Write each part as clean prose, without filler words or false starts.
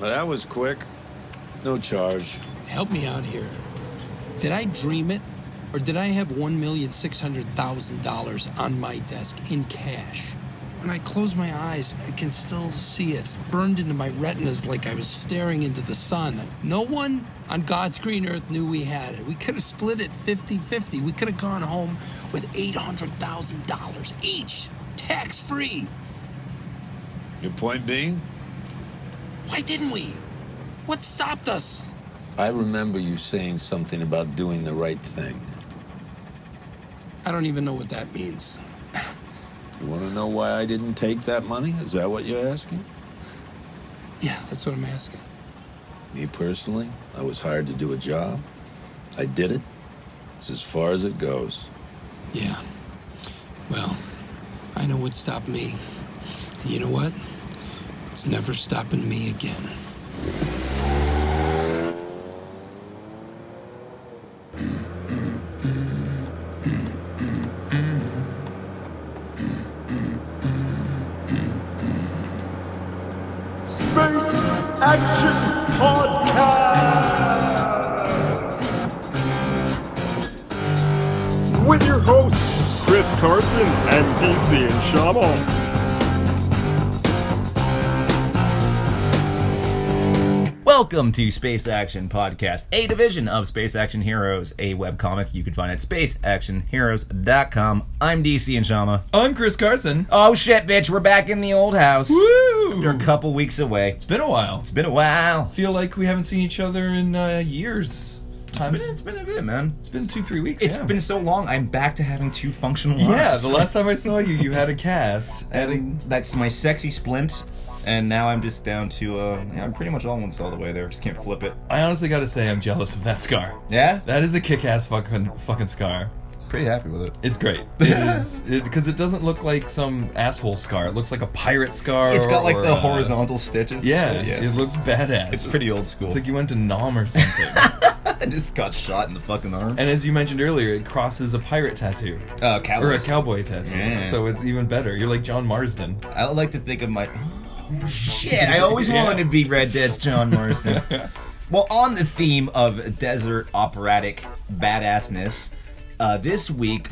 Well, that was quick. No charge. Help me out here. Did I dream it? Or did I have $1,600,000 on my desk in cash? When I close my eyes, I can still see it burned into my retinas like I was staring into the sun. No one on God's green earth knew we had it. We could have split it 50-50. We could have gone home with $800,000 each, tax-free. Your point being? Why didn't we? What stopped us? I remember you saying something about doing the right thing. I don't even know what that means. You want to know why I didn't take that money? Is that what you're asking? Yeah, that's what I'm asking. Me personally, I was hired to do a job. I did it. It's as far as it goes. Yeah. Well, I know what stopped me. And you know what? It's never stopping me again. Space Action Podcast with your hosts Chris Carson and DC and Shama. Welcome to Space Action Podcast, a division of Space Action Heroes, a webcomic you can find at spaceactionheroes.com. I'm DC and Shama. I'm Chris Carson. Oh shit, bitch, we're back in the old house. Woo! After a couple weeks away. It's been a while. It's been a while. Feel like we haven't seen each other in years. It's been a bit, man. It's been 2-3 weeks. It's been so long, I'm back to having two functional arms. Yeah, the last time I saw you, you had a cast. And that's my sexy splint. And now I'm just down to, I'm pretty much almost all the way there. Just can't flip it. I honestly gotta say I'm jealous of that scar. Yeah? That is a kick-ass fucking scar. Pretty happy with it. It's great. It is, because it doesn't look like some asshole scar. It looks like a pirate scar. It's got like the horizontal stitches. Yeah, yeah, it looks badass. It's pretty old school. It's like you went to Nam or something. I just got shot in the fucking arm. And as you mentioned earlier, it crosses a pirate tattoo. Cowboys. Or a cowboy tattoo. Yeah. So it's even better. You're like John Marsden. I like to think of my... Oh, shit, I always wanted to be Red Dead's John Marsden. Well, on the theme of desert operatic badassness, this week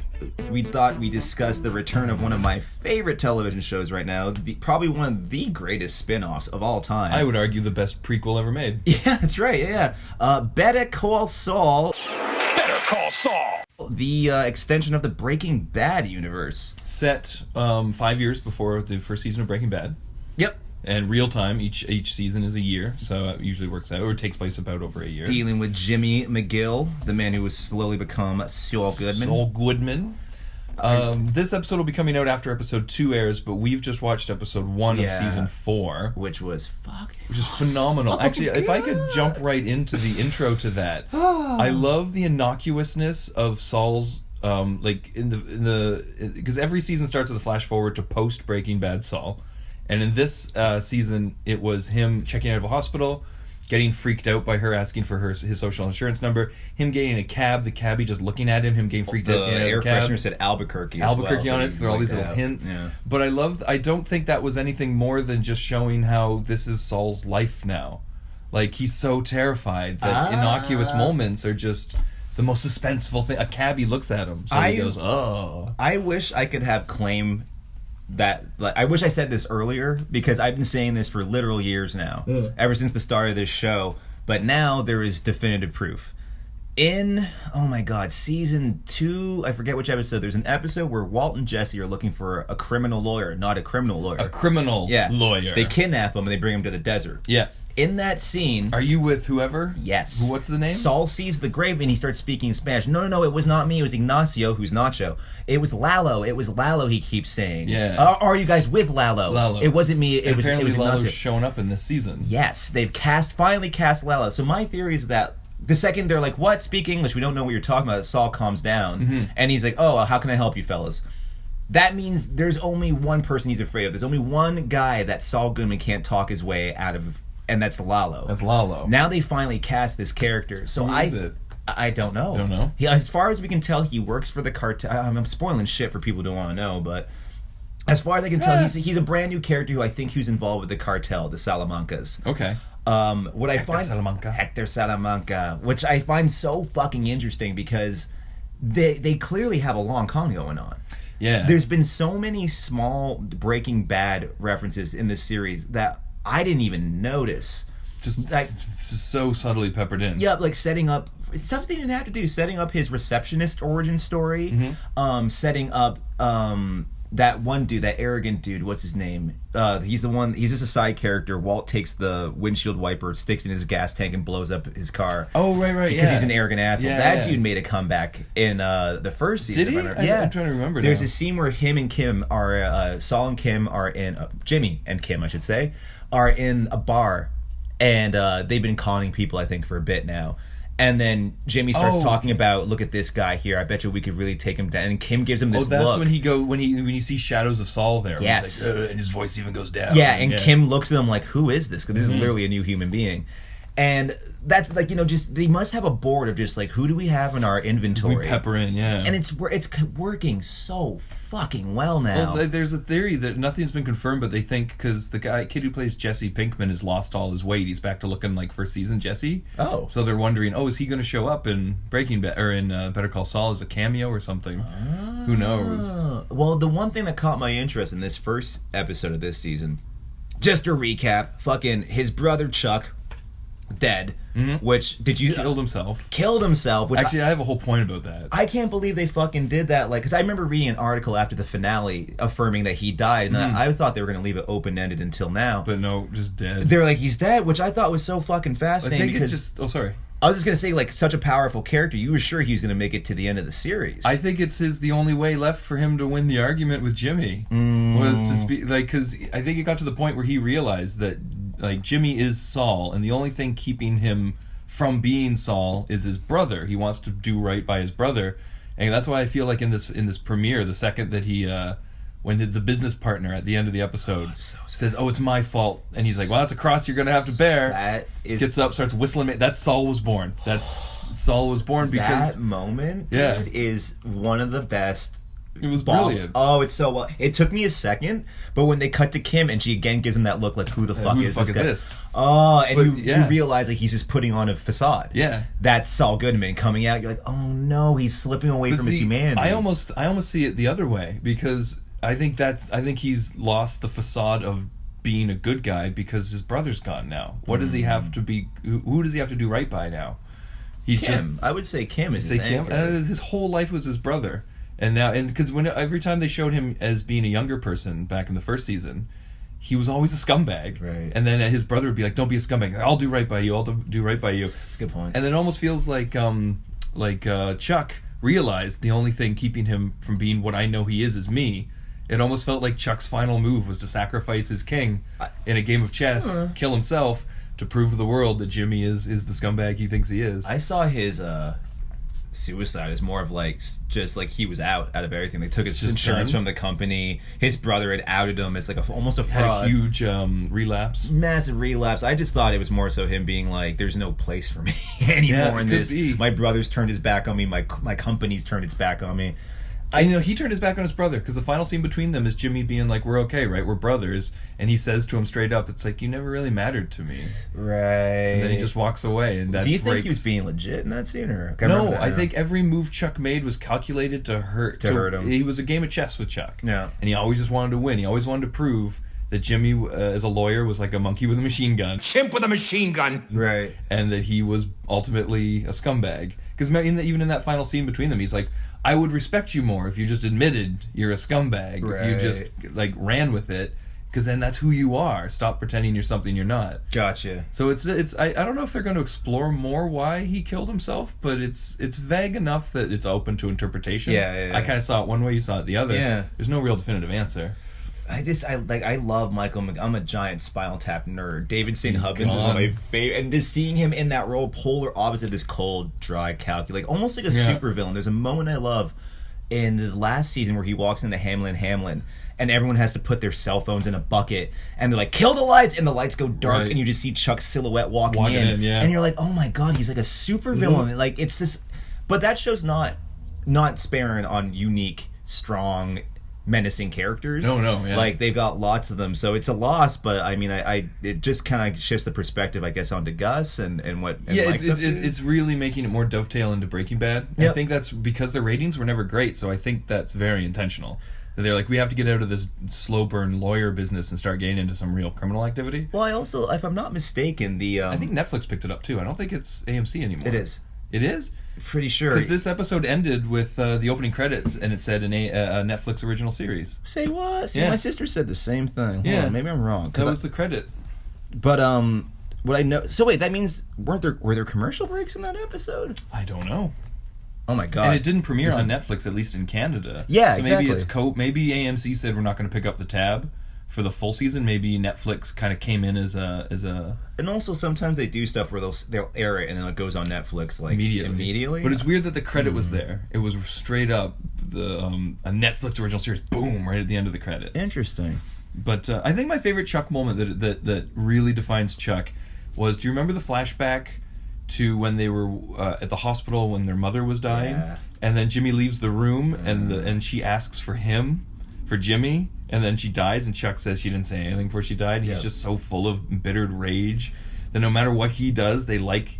we thought we'd discuss the return of one of my favorite television shows right now, probably one of the greatest spin-offs of all time. I would argue the best prequel ever made. Yeah, that's right, yeah. Better Call Saul. Better Call Saul. The extension of the Breaking Bad universe. Set 5 years before the first season of Breaking Bad. Yep. And real time, each season is a year, so it usually works out, or it takes place about over a year. Dealing with Jimmy McGill, the man who has slowly become Saul Goodman. Saul Goodman. This episode will be coming out after episode 2 airs, but we've just watched episode 1 of season 4. Which was fucking Which is phenomenal. Actually, if I could jump right into the intro to that. I love the innocuousness of Saul's, because every season starts with a flash forward to post Breaking Bad Saul. And in this season, it was him checking out of a hospital, getting freaked out by her asking for his social insurance number, him getting in a cab, the cabbie just looking at him getting freaked out. The air freshener said Albuquerque as well, on it, so there are all these little hints. Yeah. But I don't think that was anything more than just showing how this is Saul's life now. Like, he's so terrified that innocuous moments are just the most suspenseful thing. A cabbie looks at him, so he goes, oh. I wish I could have claim that, like, I wish I said this earlier, because I've been saying this for literal years now, ever since the start of this show, but now there is definitive proof. In, oh my god, season 2, I forget which episode, there's an episode where Walt and Jesse are looking for a criminal lawyer, not a criminal lawyer. A criminal lawyer. They kidnap him and they bring him to the desert. Yeah. In that scene... Are you with whoever? Yes. What's the name? Saul sees the grave and he starts speaking in Spanish. No, it was not me. It was Ignacio, who's Nacho. It was Lalo, he keeps saying. Yeah. Are you guys with Lalo? Lalo. It wasn't me. It was Ignacio. Lalo's showing up in this season. Yes. They've finally cast Lalo. So my theory is that the second they're like, what? Speak English. We don't know what you're talking about. Saul calms down. And he's like, oh, how can I help you fellas? That means there's only one person he's afraid of. There's only one guy that Saul Goodman can't talk his way out of... And that's Lalo. That's Lalo. Now they finally cast this character. So Who is it? I don't know. Don't know? As far as we can tell, he works for the cartel. I'm spoiling shit for people who don't want to know, but as far as I can tell, he's a brand new character who I think who's involved with the cartel, the Salamancas. Okay. What I find Salamanca. Hector Salamanca, which I find so fucking interesting because they clearly have a long con going on. Yeah. There's been so many small Breaking Bad references in this series that I didn't even notice. Just like so subtly peppered in. Yeah, like setting up stuff they didn't have to do. Setting up his receptionist origin story. Setting up that one dude, that arrogant dude. What's his name? He's the one. He's just a side character. Walt takes the windshield wiper, sticks it in his gas tank, and blows up his car. Oh, right, because he's an arrogant asshole. Yeah, that dude made a comeback in the first season. Did he? Yeah, I'm trying to remember. There's now. a scene where him and Kim are Saul and Kim are in Jimmy and Kim, I should say, are in a bar, and they've been conning people, I think, for a bit now. And then Jimmy starts talking about, look at this guy here. I bet you we could really take him down. And Kim gives him this look. Oh, that's when you see shadows of Saul there. Yes. Like, and his voice even goes down. Yeah, and Kim looks at him like, who is this? Because this is literally a new human being. And that's like, just they must have a board of just like, who do we have in our inventory? We pepper in, yeah. And it's working so fucking well now. Well, there's a theory that nothing's been confirmed, but they think because the kid who plays Jesse Pinkman has lost all his weight, he's back to looking like first season Jesse. Oh, so they're wondering, is he going to show up in Breaking Bad or in Better Call Saul as a cameo or something? Who knows? Well, the one thing that caught my interest in this first episode of this season, just to recap, fucking his brother Chuck. Dead, which killed himself. Which actually, I have a whole point about that. I can't believe they fucking did that. Like, because I remember reading an article after the finale affirming that he died, and I thought they were going to leave it open ended until now. But no, just dead. They're like, he's dead, which I thought was so fucking fascinating. I think because it's just. Oh, sorry. I was just going to say, like, such a powerful character. You were sure he was going to make it to the end of the series. I think it's the only way left for him to win the argument with Jimmy was to speak, like, because I think it got to the point where he realized that, like, Jimmy is Saul, and the only thing keeping him from being Saul is his brother. He wants to do right by his brother, and that's why I feel like in this premiere, the second that he when the business partner at the end of the episode says, "Oh, it's my fault," and he's like, "Well, that's a cross you're gonna have to bear." Gets up, starts whistling. That's Saul was born. That's Saul was born because that moment, dude, is one of the best. It was brilliant. Oh, it's so well. It took me a second, but when they cut to Kim and she again gives him that look, like, who the fuck is this? Oh, and you realize like he's just putting on a facade. Yeah, that's Saul Goodman coming out. You're like, oh no, he's slipping away from his humanity. I almost see it the other way because I think he's lost the facade of being a good guy because his brother's gone now. What does he have to be? Who does he have to do right by now? He's Kim. I would say Kim is his anchor. His whole life was his brother. And now, because every time they showed him as being a younger person back in the first season, he was always a scumbag. Right. And then his brother would be like, "Don't be a scumbag. I'll do right by you. I'll do right by you." That's a good point. And then it almost feels like Chuck realized the only thing keeping him from being what I know he is me. It almost felt like Chuck's final move was to sacrifice his king in a game of chess, kill himself to prove to the world that Jimmy is the scumbag he thinks he is. I saw his suicide as more of like just like he was out of everything. They took his insurance from the company. His brother had outed him as like almost a fraud. Had a huge relapse. Massive relapse. I just thought it was more so him being like, there's no place for me anymore in this. My brother's turned his back on me. My company's turned its back on me. He turned his back on his brother because the final scene between them is Jimmy being like, "We're okay, right? We're brothers," and he says to him straight up, "It's like you never really mattered to me." Right. And then he just walks away, and that. Do you think he was being legit in that scene, or no? I think every move Chuck made was calculated to hurt him. He was a game of chess with Chuck. Yeah. And he always just wanted to win. He always wanted to prove that Jimmy, as a lawyer, was like a monkey with a machine gun. Chimp with a machine gun. Right. And that he was ultimately a scumbag. Because even in that final scene between them, he's like, "I would respect you more if you just admitted you're a scumbag. Right. If you just like ran with it, because then that's who you are. Stop pretending you're something you're not." Gotcha. So it's I don't know if they're going to explore more why he killed himself, but it's vague enough that it's open to interpretation. Yeah. I kind of saw it one way, you saw it the other. Yeah. There's no real definitive answer. I love Michael. I'm a giant Spinal Tap nerd. David St. Hubbins is one of my favorite, and just seeing him in that role, polar opposite this cold, dry, calculating, almost like a supervillain. There's a moment I love in the last season where he walks into Hamlin, and everyone has to put their cell phones in a bucket, and they're like, "Kill the lights," and the lights go dark, and you just see Chuck's silhouette walking in, and you're like, "Oh my god, he's like a supervillain." Like it's this, but that show's not sparing on unique, strong, menacing characters. No, yeah. Like they've got lots of them, so it's a loss. But I mean, it just kind of shifts the perspective, I guess, onto Gus and what. And Yeah, Mike's up to. it's really making it more dovetail into Breaking Bad. Yep. I think that's because the ratings were never great, so I think that's very intentional. They're like, we have to get out of this slow burn lawyer business and start getting into some real criminal activity. Well, I also, if I'm not mistaken, I think Netflix picked it up too. I don't think it's AMC anymore. it is. It is? Pretty sure. Because this episode ended with the opening credits, and it said a Netflix original series. Say what? See, Yeah. my sister said the same thing. Hold Yeah. on, maybe I'm wrong. That was the credit. But what I know. So wait, that means were there commercial breaks in that episode? I don't know. Oh my god! And it didn't premiere on Netflix, at least in Canada. Yeah, so exactly. maybe it's maybe AMC said we're not going to pick up the tab for the full season. Maybe Netflix kind of came in as a And also sometimes they do stuff where they'll air it and then it goes on Netflix like immediately. But it's weird that the credit was there. It was straight up a Netflix original series. Boom! Right at the end of the credits. Interesting. But I think my favorite Chuck moment that really defines Chuck was, do you remember the flashback to when they were at the hospital when their mother was dying? Yeah. And then Jimmy leaves the room and she asks for Jimmy, and then she dies, and Chuck says she didn't say anything before she died. He's just so full of embittered rage that no matter what he does, they like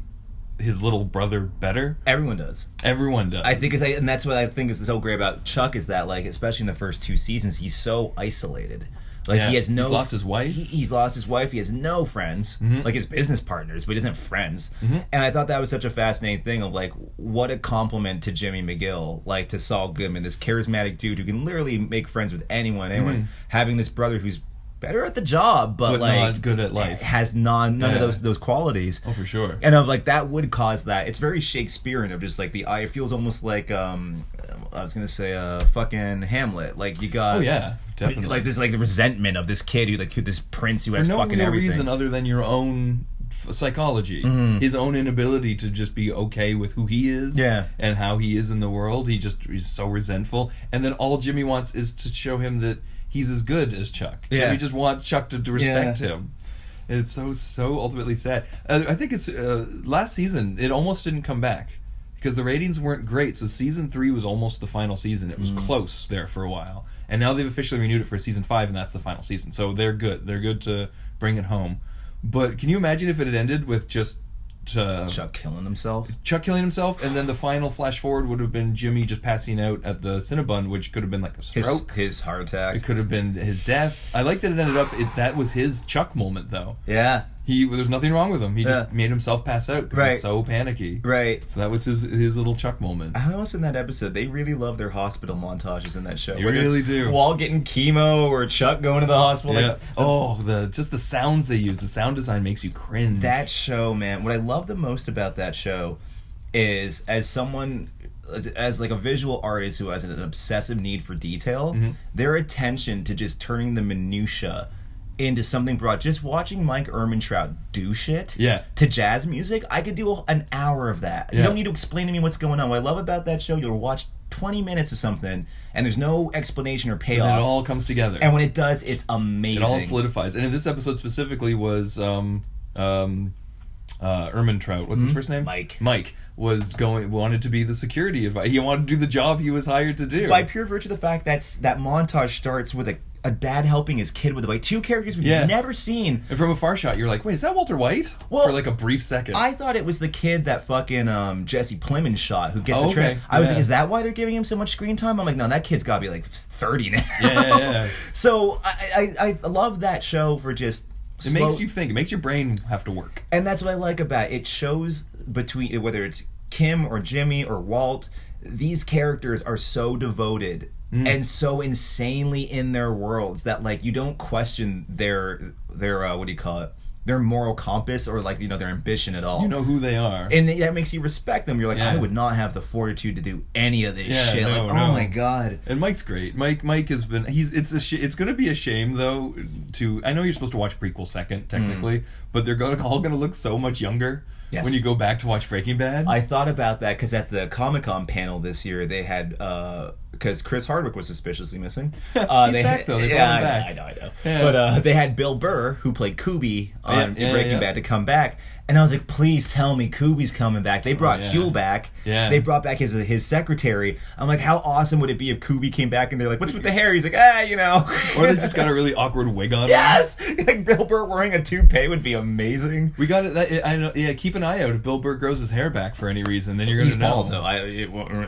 his little brother better. Everyone does. Everyone does. I think and that's what I think is so great about Chuck is that, like, especially in the first 2 seasons, he's so isolated. Like, Yeah. he has no... He's lost his wife. He's lost his wife. He has no friends. Like, his business partners, but he doesn't have friends. And I thought that was such a fascinating thing of, like, what a compliment to Jimmy McGill, like, to Saul Goodman, this charismatic dude who can literally make friends with anyone, having this brother who's better at the job, but like, not good at life. has none of those qualities. Oh, for sure. And of like that would cause that. It's very Shakespearean of just like the eye. It feels almost like I was gonna say fucking Hamlet. Like you got Oh yeah, definitely. like this like the resentment of this kid who this prince who has for no fucking real everything. reason other than your own psychology, his own inability to just be okay with who he is, Yeah. and how he is in the world. He's so resentful, and then all Jimmy wants is to show him that he's as good as Chuck. Yeah. Jimmy just wants Chuck to respect him. It's so ultimately sad. I think it's last season it almost didn't come back because the ratings weren't great. So season 3 was almost the final season. It was close there for a while, and now they've officially renewed it for season 5, and that's the final season. So they're good. They're good to bring it home. But can you imagine if it had ended with just Chuck killing himself? Chuck killing himself, and then the final flash forward would have been Jimmy just passing out at the Cinnabon, which could have been like a stroke. His heart attack. It could have been his death. I like that it ended up. That was his Chuck moment, though. Yeah. There's nothing wrong with him. He just made himself pass out because Right. he's so panicky. Right. So that was his little Chuck moment. I also in that episode, they really love their hospital montages in that show. They Whether really it's do. Walt getting chemo or Chuck going to the hospital. Yeah. Like, Just the sounds they use. The sound design makes you cringe. that show, man, what I love the most about that show is as someone as like a visual artist who has an obsessive need for detail, their attention to just turning the minutia into something broad. Just watching Mike Ehrmantraut do shit to jazz music, I could do an hour of that. You don't need to explain to me what's going on. What I love about that show, you'll watch 20 minutes of something and there's no explanation or payoff. And it all comes together. And when it does, it's amazing. It all solidifies. And in this episode specifically was Ehrmantraut. What's his first name? Mike. Mike wanted to be the security advisor. He wanted to do the job he was hired to do. By pure virtue of the fact that montage starts with a dad helping his kid with the bike. 2 characters we've never seen. And from a far shot, you're like, wait, is that Walter White? Well, for like a brief second. I thought it was the kid that fucking Jesse Plemons shot who gets Oh, the trip. okay. I was Yeah. like, is that why they're giving him so much screen time? I'm like, no, that kid's got to be like 30 now. Yeah. So I love that show for just It makes you think. It makes your brain have to work. And that's what I like about it. It shows between, whether it's Kim or Jimmy or Walt, these characters are so devoted and so insanely in their worlds that like you don't question their what do you call it? Their moral compass or like their ambition at all. You know who they are. And that makes you respect them. You're like, I would not have the fortitude to do any of this shit. No. Oh my god. And Mike's great. Mike has been. It's going to be a shame though. I know you're supposed to watch prequel second technically, but they're all going to look so much younger when you go back to watch Breaking Bad. I thought about that because at the Comic-Con panel this year, they had because Chris Hardwick was suspiciously missing. He's back, though. They brought him back. I know. Yeah. But they had Bill Burr, who played Kubi on Breaking Bad, to come back. And I was like, please tell me Kubi's coming back. They brought Huel back. Yeah. They brought back his secretary. I'm like, how awesome would it be if Kubi came back and they're like, what's with the hair? He's like, Or they just got a really awkward wig on. Yes! Like Bill Burr wearing a toupee would be amazing. We got it. I know. Yeah, keep an eye out. If Bill Burr grows his hair back for any reason, then you're going to know. He's bald, though. I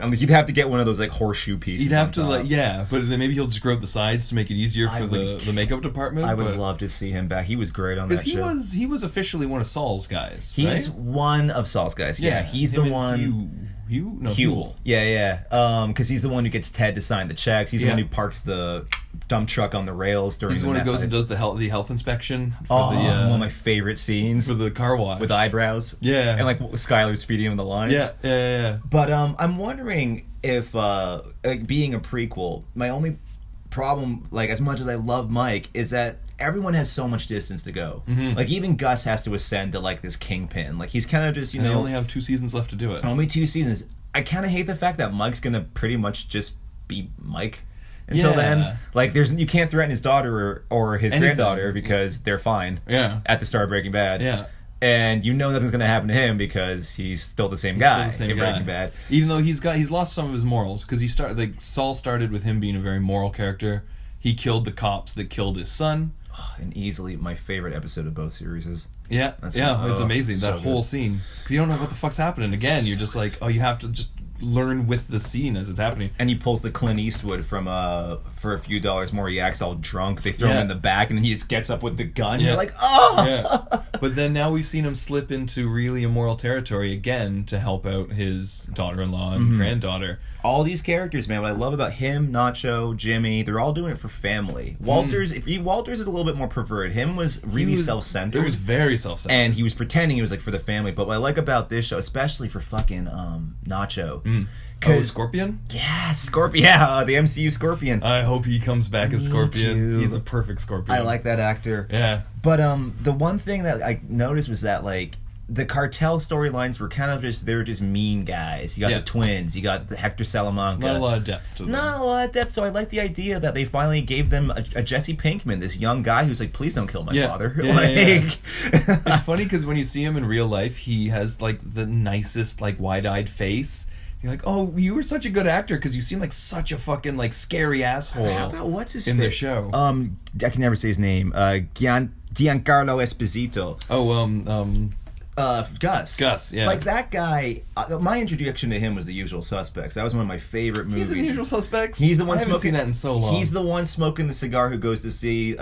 mean, he'd have to get one of those like horseshoe pieces. He'd have to, but then maybe he'll just grow up the sides to make it easier for the makeup department. I would love to see him back. He was great on that show. Because he was officially one of Saul's guys. He's one of Saul's guys. Yeah, he's the one. Huel. Yeah. Because he's the one who gets Ted to sign the checks. He's the one who parks the dump truck on the rails during. He's the one who goes and does the health inspection. One of my favorite scenes for the car wash with eyebrows. Yeah, and like Skyler's feeding him the lines. Yeah. But I'm wondering if being a prequel, my only problem, like as much as I love Mike, is that everyone has so much distance to go. Mm-hmm. Like even Gus has to ascend to like this kingpin. Like he's kind of just they only have 2 seasons left to do it. Only 2 seasons. I kind of hate the fact that Mike's gonna pretty much just be Mike until then. Like you can't threaten his daughter or his granddaughter because they're fine. Yeah. At the start of Breaking Bad. Yeah. And nothing's gonna happen to him because he's still the same guy in Breaking Bad. Even though he's lost some of his morals because Saul started with him being a very moral character. He killed the cops that killed his son. And easily my favorite episode of both series. It's amazing, that whole scene. Because you don't know what the fuck's happening. Again, you're just like, you have to just learn with the scene as it's happening. And he pulls the Clint Eastwood from for a few dollars more. He acts all drunk. They throw him in the back, and then he just gets up with the gun. You're like, But then now we've seen him slip into really immoral territory again to help out his daughter-in-law and granddaughter. All these characters, man. What I love about him, Nacho, Jimmy, they're all doing it for family. Walters is a little bit more perverted. Him was really self-centered. It was very self-centered. And he was pretending he was like for the family. But what I like about this show, especially for fucking Nacho. Scorpion? Yeah, Scorpion. Yeah, the MCU Scorpion. I hope he comes back as Scorpion. Too. He's a perfect Scorpion. I like that actor. Yeah. But the one thing that I noticed was that like the cartel storylines were kind of they were just mean guys. You got the twins. You got the Hector Salamanca. Not a lot of depth to them. Not a lot of depth. So I like the idea that they finally gave them a Jesse Pinkman, this young guy who's like, please don't kill my father. It's funny because when you see him in real life, he has like the nicest like wide-eyed face. You're like, oh, you were such a good actor because you seem like such a fucking like scary asshole. How about what's his in the show? I can never say his name. Giancarlo Esposito. Gus. Gus, yeah. Like that guy, my introduction to him was The Usual Suspects. That was one of my favorite movies. He's in The Usual Suspects? He's the one I haven't smoking seen that in so long. He's the one smoking the cigar who goes to see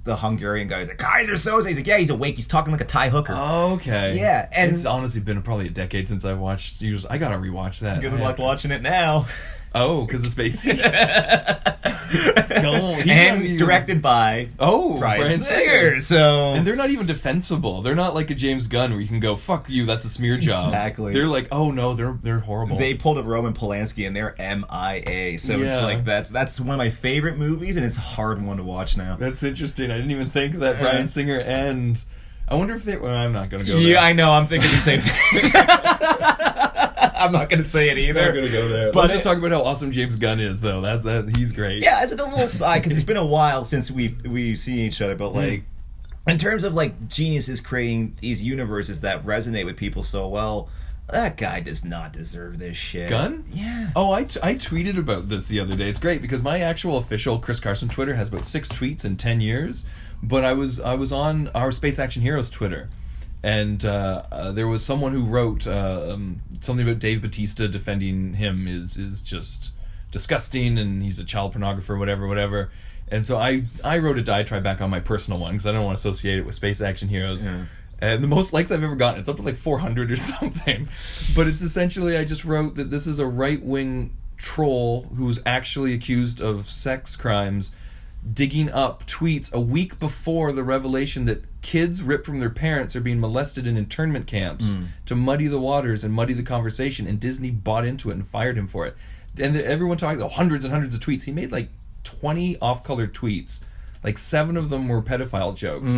the Hungarian guy. He's like, Kaiser Soze. He's like, yeah, he's awake. He's talking like a Thai hooker. Okay. Yeah. And it's honestly been probably a decade since I watched I gotta rewatch that. Good luck watching it now. Oh, because it's Spacey. And directed by Bryan Singer. So, and they're not even defensible. They're not like a James Gunn where you can go, fuck you, that's a smear job. Exactly. They're like, oh no, they're horrible. They pulled a Roman Polanski and they're MIA. So it's like that's one of my favorite movies, and it's a hard one to watch now. That's interesting. I didn't even think that Bryan Singer and I wonder if they. Well, I'm not going to go there. Yeah, I know. I'm thinking the same thing. I'm not going to say it either. I'm not going to go there. But let's just talk about how awesome James Gunn is, though. He's great. Yeah, as a little side, because it's been a while since we've seen each other, but like, in terms of like geniuses creating these universes that resonate with people so well, that guy does not deserve this shit. Gunn? Yeah. Oh, I tweeted about this the other day. It's great because my actual official Chris Carson Twitter has about 6 tweets in 10 years. But I was on our Space Action Heroes Twitter, and there was someone who wrote something about Dave Bautista defending him is just disgusting, and he's a child pornographer, whatever. And so I wrote a diatribe back on my personal one because I don't want to associate it with Space Action Heroes. Yeah. And the most likes I've ever gotten, it's up to like 400 or something. But it's essentially, I just wrote that this is a right-wing troll who's actually accused of sex crimes, digging up tweets a week before the revelation that kids ripped from their parents are being molested in internment camps to muddy the waters and muddy the conversation, and Disney bought into it and fired him for it. And everyone talking about hundreds and hundreds of tweets. He made like 20 off-color tweets Like 7 of them were pedophile jokes.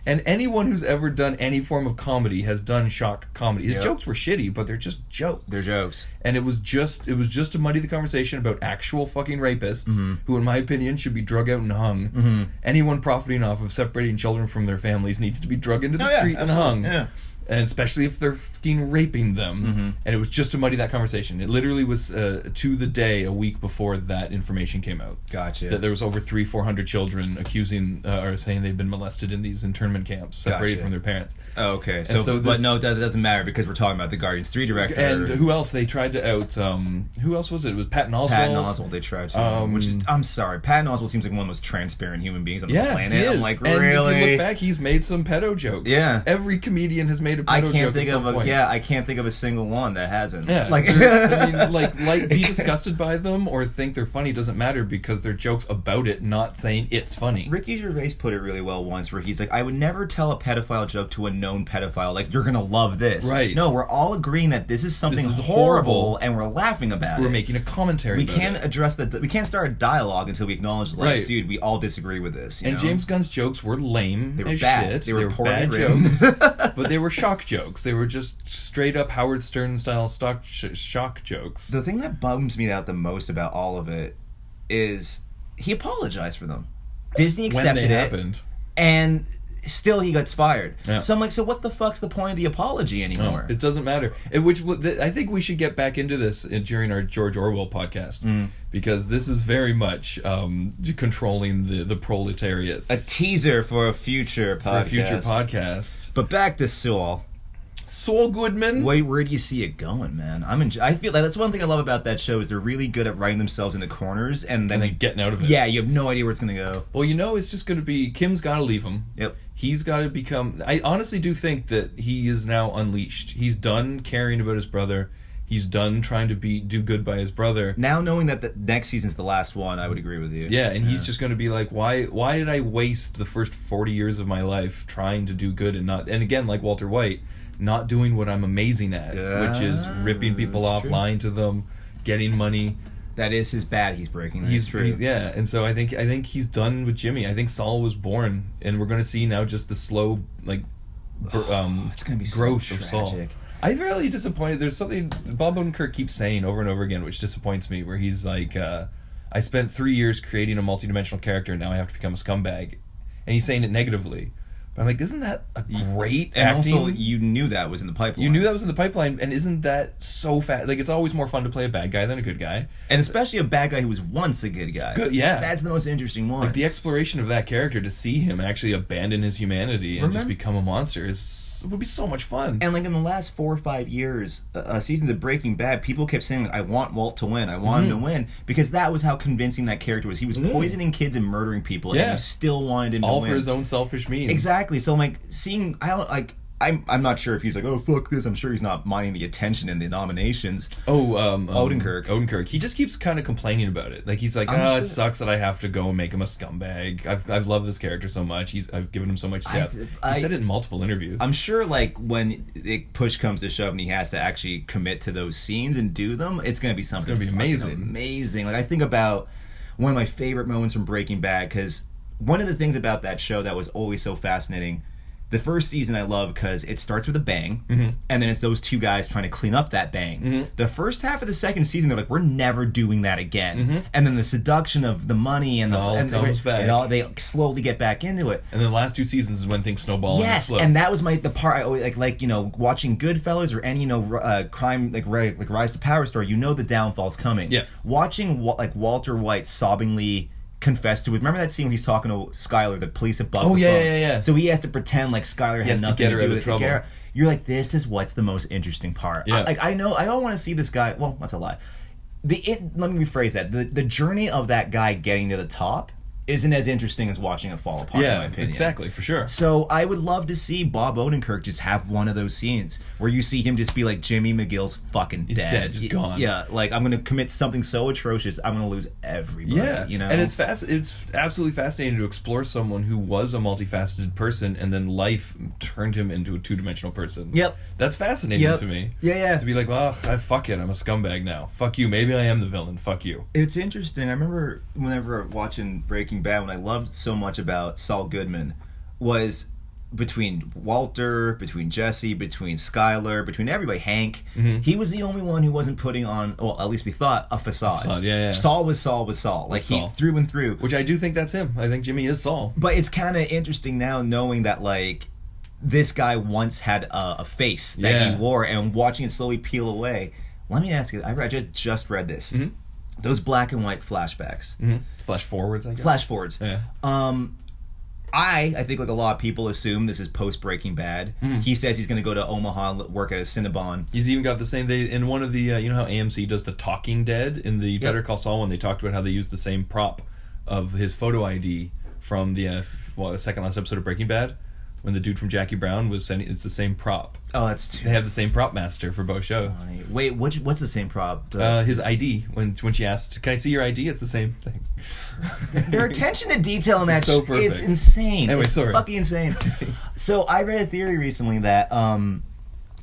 And anyone who's ever done any form of comedy has done shock comedy. His jokes were shitty, but they're just jokes. They're jokes. And it was just to muddy the conversation about actual fucking rapists who, in my opinion, should be drug out and hung. Anyone profiting off of separating children from their families needs to be drug into the street and hung. Yeah. And especially if they're fucking raping them. And it was just to muddy that conversation. It literally was to the day a week before that information came out. Gotcha. That there was over 400 children accusing or saying they've been molested in these internment camps, separated from their parents. Oh, okay. So But no, that doesn't matter because we're talking about the Guardians 3 director. And who else they tried to out? Who else was it? It was Patton Oswalt. Patton Oswalt they tried to. Which is, I'm sorry, Patton Oswalt seems like one of the most transparent human beings on the planet. He is. I'm like, and really? if you look back, he's made some pedo jokes. Yeah. Every comedian has made a pedo joke at some point. I can't think of a single one that hasn't. Yeah, like I mean, like be disgusted by them or think they're funny doesn't matter because they're jokes about it, not saying it's funny. Ricky Gervais put it really well once, where he's like, "I would never tell a pedophile joke to a known pedophile. Like, you're gonna love this, right? No, we're all agreeing that this is something This is horrible, and we're laughing about it. We're making a commentary. We can't address that. We can't start a dialogue until we acknowledge, like, dude, we all disagree with this. You know? James Gunn's jokes were lame. They were as bad. Shit. They were bad jokes, but they were shock jokes. They were just straight up Howard Stern style shock jokes. The thing that bums me out the most about all of it is he apologized for them. Disney accepted when they it, happened. and still he gets fired. Yeah. So I'm like, so what the fuck's the point of the apology anymore? It doesn't matter. I think we should get back into this during our George Orwell podcast because this is very much controlling the proletariat. A teaser for a future podcast. But back to Saul. Saul Goodman. Where do you see it going, man? I feel like that's one thing I love about that show is they're really good at writing themselves into corners and then getting out of it. Yeah, you have no idea where it's going to go. Well, it's just going to be Kim's got to leave him. Yep. He's got to become. I honestly do think that he is now unleashed. He's done caring about his brother. He's done trying to do good by his brother. Now knowing that the next season's the last one, I would agree with you. Yeah, and he's just going to be like, why did I waste the first 40 years of my life trying to do good and not? And again, like Walter White, not doing what I'm amazing at, which is ripping people off, lying to them, getting money. That is his bad. He's breaking. He's true. And so I think he's done with Jimmy. I think Saul was born, and we're going to see now just the slow it's going to be growth so of Saul. tragic. I'm really disappointed. There's something Bob Odenkirk keeps saying over and over again, which disappoints me. Where he's like, "I spent 3 years creating a multidimensional character, and now I have to become a scumbag," and he's saying it negatively. But I'm like, isn't that a great and acting? also, you knew that was in the pipeline. You knew that was in the pipeline, and isn't that so fast? Like, it's always more fun to play a bad guy than a good guy. And especially a bad guy who was once a good guy. Good, yeah. That's the most interesting one. Like, the exploration of that character, to see him actually abandon his humanity and just become a monster would be so much fun. And, like, in the last 4 or 5 years, seasons of Breaking Bad, people kept saying, I want Walt to win. I want him to win. Because that was how convincing that character was. He was poisoning kids and murdering people, and you still wanted him to win. All for his own selfish means. Exactly. So, I'm like, I'm not sure if he's like, oh, fuck this. I'm sure he's not minding the attention and the nominations. Odenkirk. He just keeps kind of complaining about it. Like, he's like, it sucks that I have to go and make him a scumbag. I've loved this character so much. I've given him so much depth. He said it in multiple interviews. I'm sure, like, when push comes to shove and he has to actually commit to those scenes and do them, it's going to be something. It's going to be amazing. Amazing. Like, I think about one of my favorite moments from Breaking Bad, because one of the things about that show that was always so fascinating, the first season I love because it starts with a bang, and then it's those two guys trying to clean up that bang. The first half of the second season, they're like, we're never doing that again. And then the seduction of the money and comes back. They slowly get back into it. And then the last 2 seasons is when things snowball. Yes, and that was the part I always like watching Goodfellas or any crime like Rise to Power story. The downfall's coming. Yeah, watching Walter White sobbingly confess to it. Remember that scene when he's talking to Skyler, the police above the phone? Yeah. So he has to pretend like Skyler had nothing to get her out of trouble. You're like, this is what's the most interesting part. Yeah. I don't want to see this guy. Well, that's a lie. Let me rephrase that. The journey of that guy getting to the top isn't as interesting as watching it fall apart, in my opinion. Exactly, for sure. So I would love to see Bob Odenkirk just have one of those scenes where you see him just be like, Jimmy McGill's fucking dead. Just gone. Yeah, like, I'm going to commit something so atrocious, I'm going to lose everybody. Yeah, and it's absolutely fascinating to explore someone who was a multifaceted person and then life turned him into a two-dimensional person. Yep. That's fascinating to me. Yeah. To be like, well, fuck it, I'm a scumbag now. Fuck you, maybe I am the villain, fuck you. It's interesting. I remember whenever watching Breaking Breaking Bad, what I loved so much about Saul Goodman was between Walter, between Jesse, between Skyler, between everybody, Hank, he was the only one who wasn't putting on, well, at least we thought, a facade. Yeah. Saul was Saul. Like, Saul. he through and through. Which I do think that's him. I think Jimmy is Saul. But it's kind of interesting now knowing that, like, this guy once had a face that he wore, and watching it slowly peel away. Let me ask you, I just read this. Those black and white flashbacks. Flash forwards, I guess. Flash forwards. Yeah. I think like a lot of people assume this is post Breaking Bad. He says he's going to go to Omaha and work at a Cinnabon. He's even got the same. They in one of the you know how AMC does the Talking Dead in the Better Call Saul when they talked about how they used the same prop of his photo ID from the second last episode of Breaking Bad when the dude from Jackie Brown was sending. It's the same prop. Oh, that's too. They have the same prop master for both shows. Wait, what's the same prop? His ID. When she asked, "Can I see your ID?" It's the same thing. Their attention to detail in that It's so perfect. It's insane. Anyway, it's sorry. fucking insane. So I read a theory recently that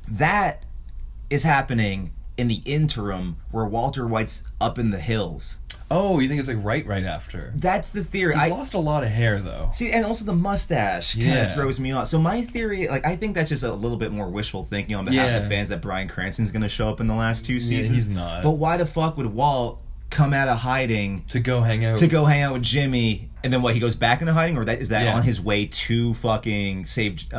that is happening in the interim where Walter White's up in the hills. Oh, you think it's like right after? That's the theory. He's lost a lot of hair though. See, and also the mustache kind of throws me off. So my theory, like, I think that's just a little bit more wishful thinking on behalf of the fans that Bryan Cranston's going to show up in the last 2 seasons. Yeah, he's not. But why the fuck would Walt come out of hiding To go hang out with Jimmy, and then what? He goes back into hiding, or is that on his way to fucking save?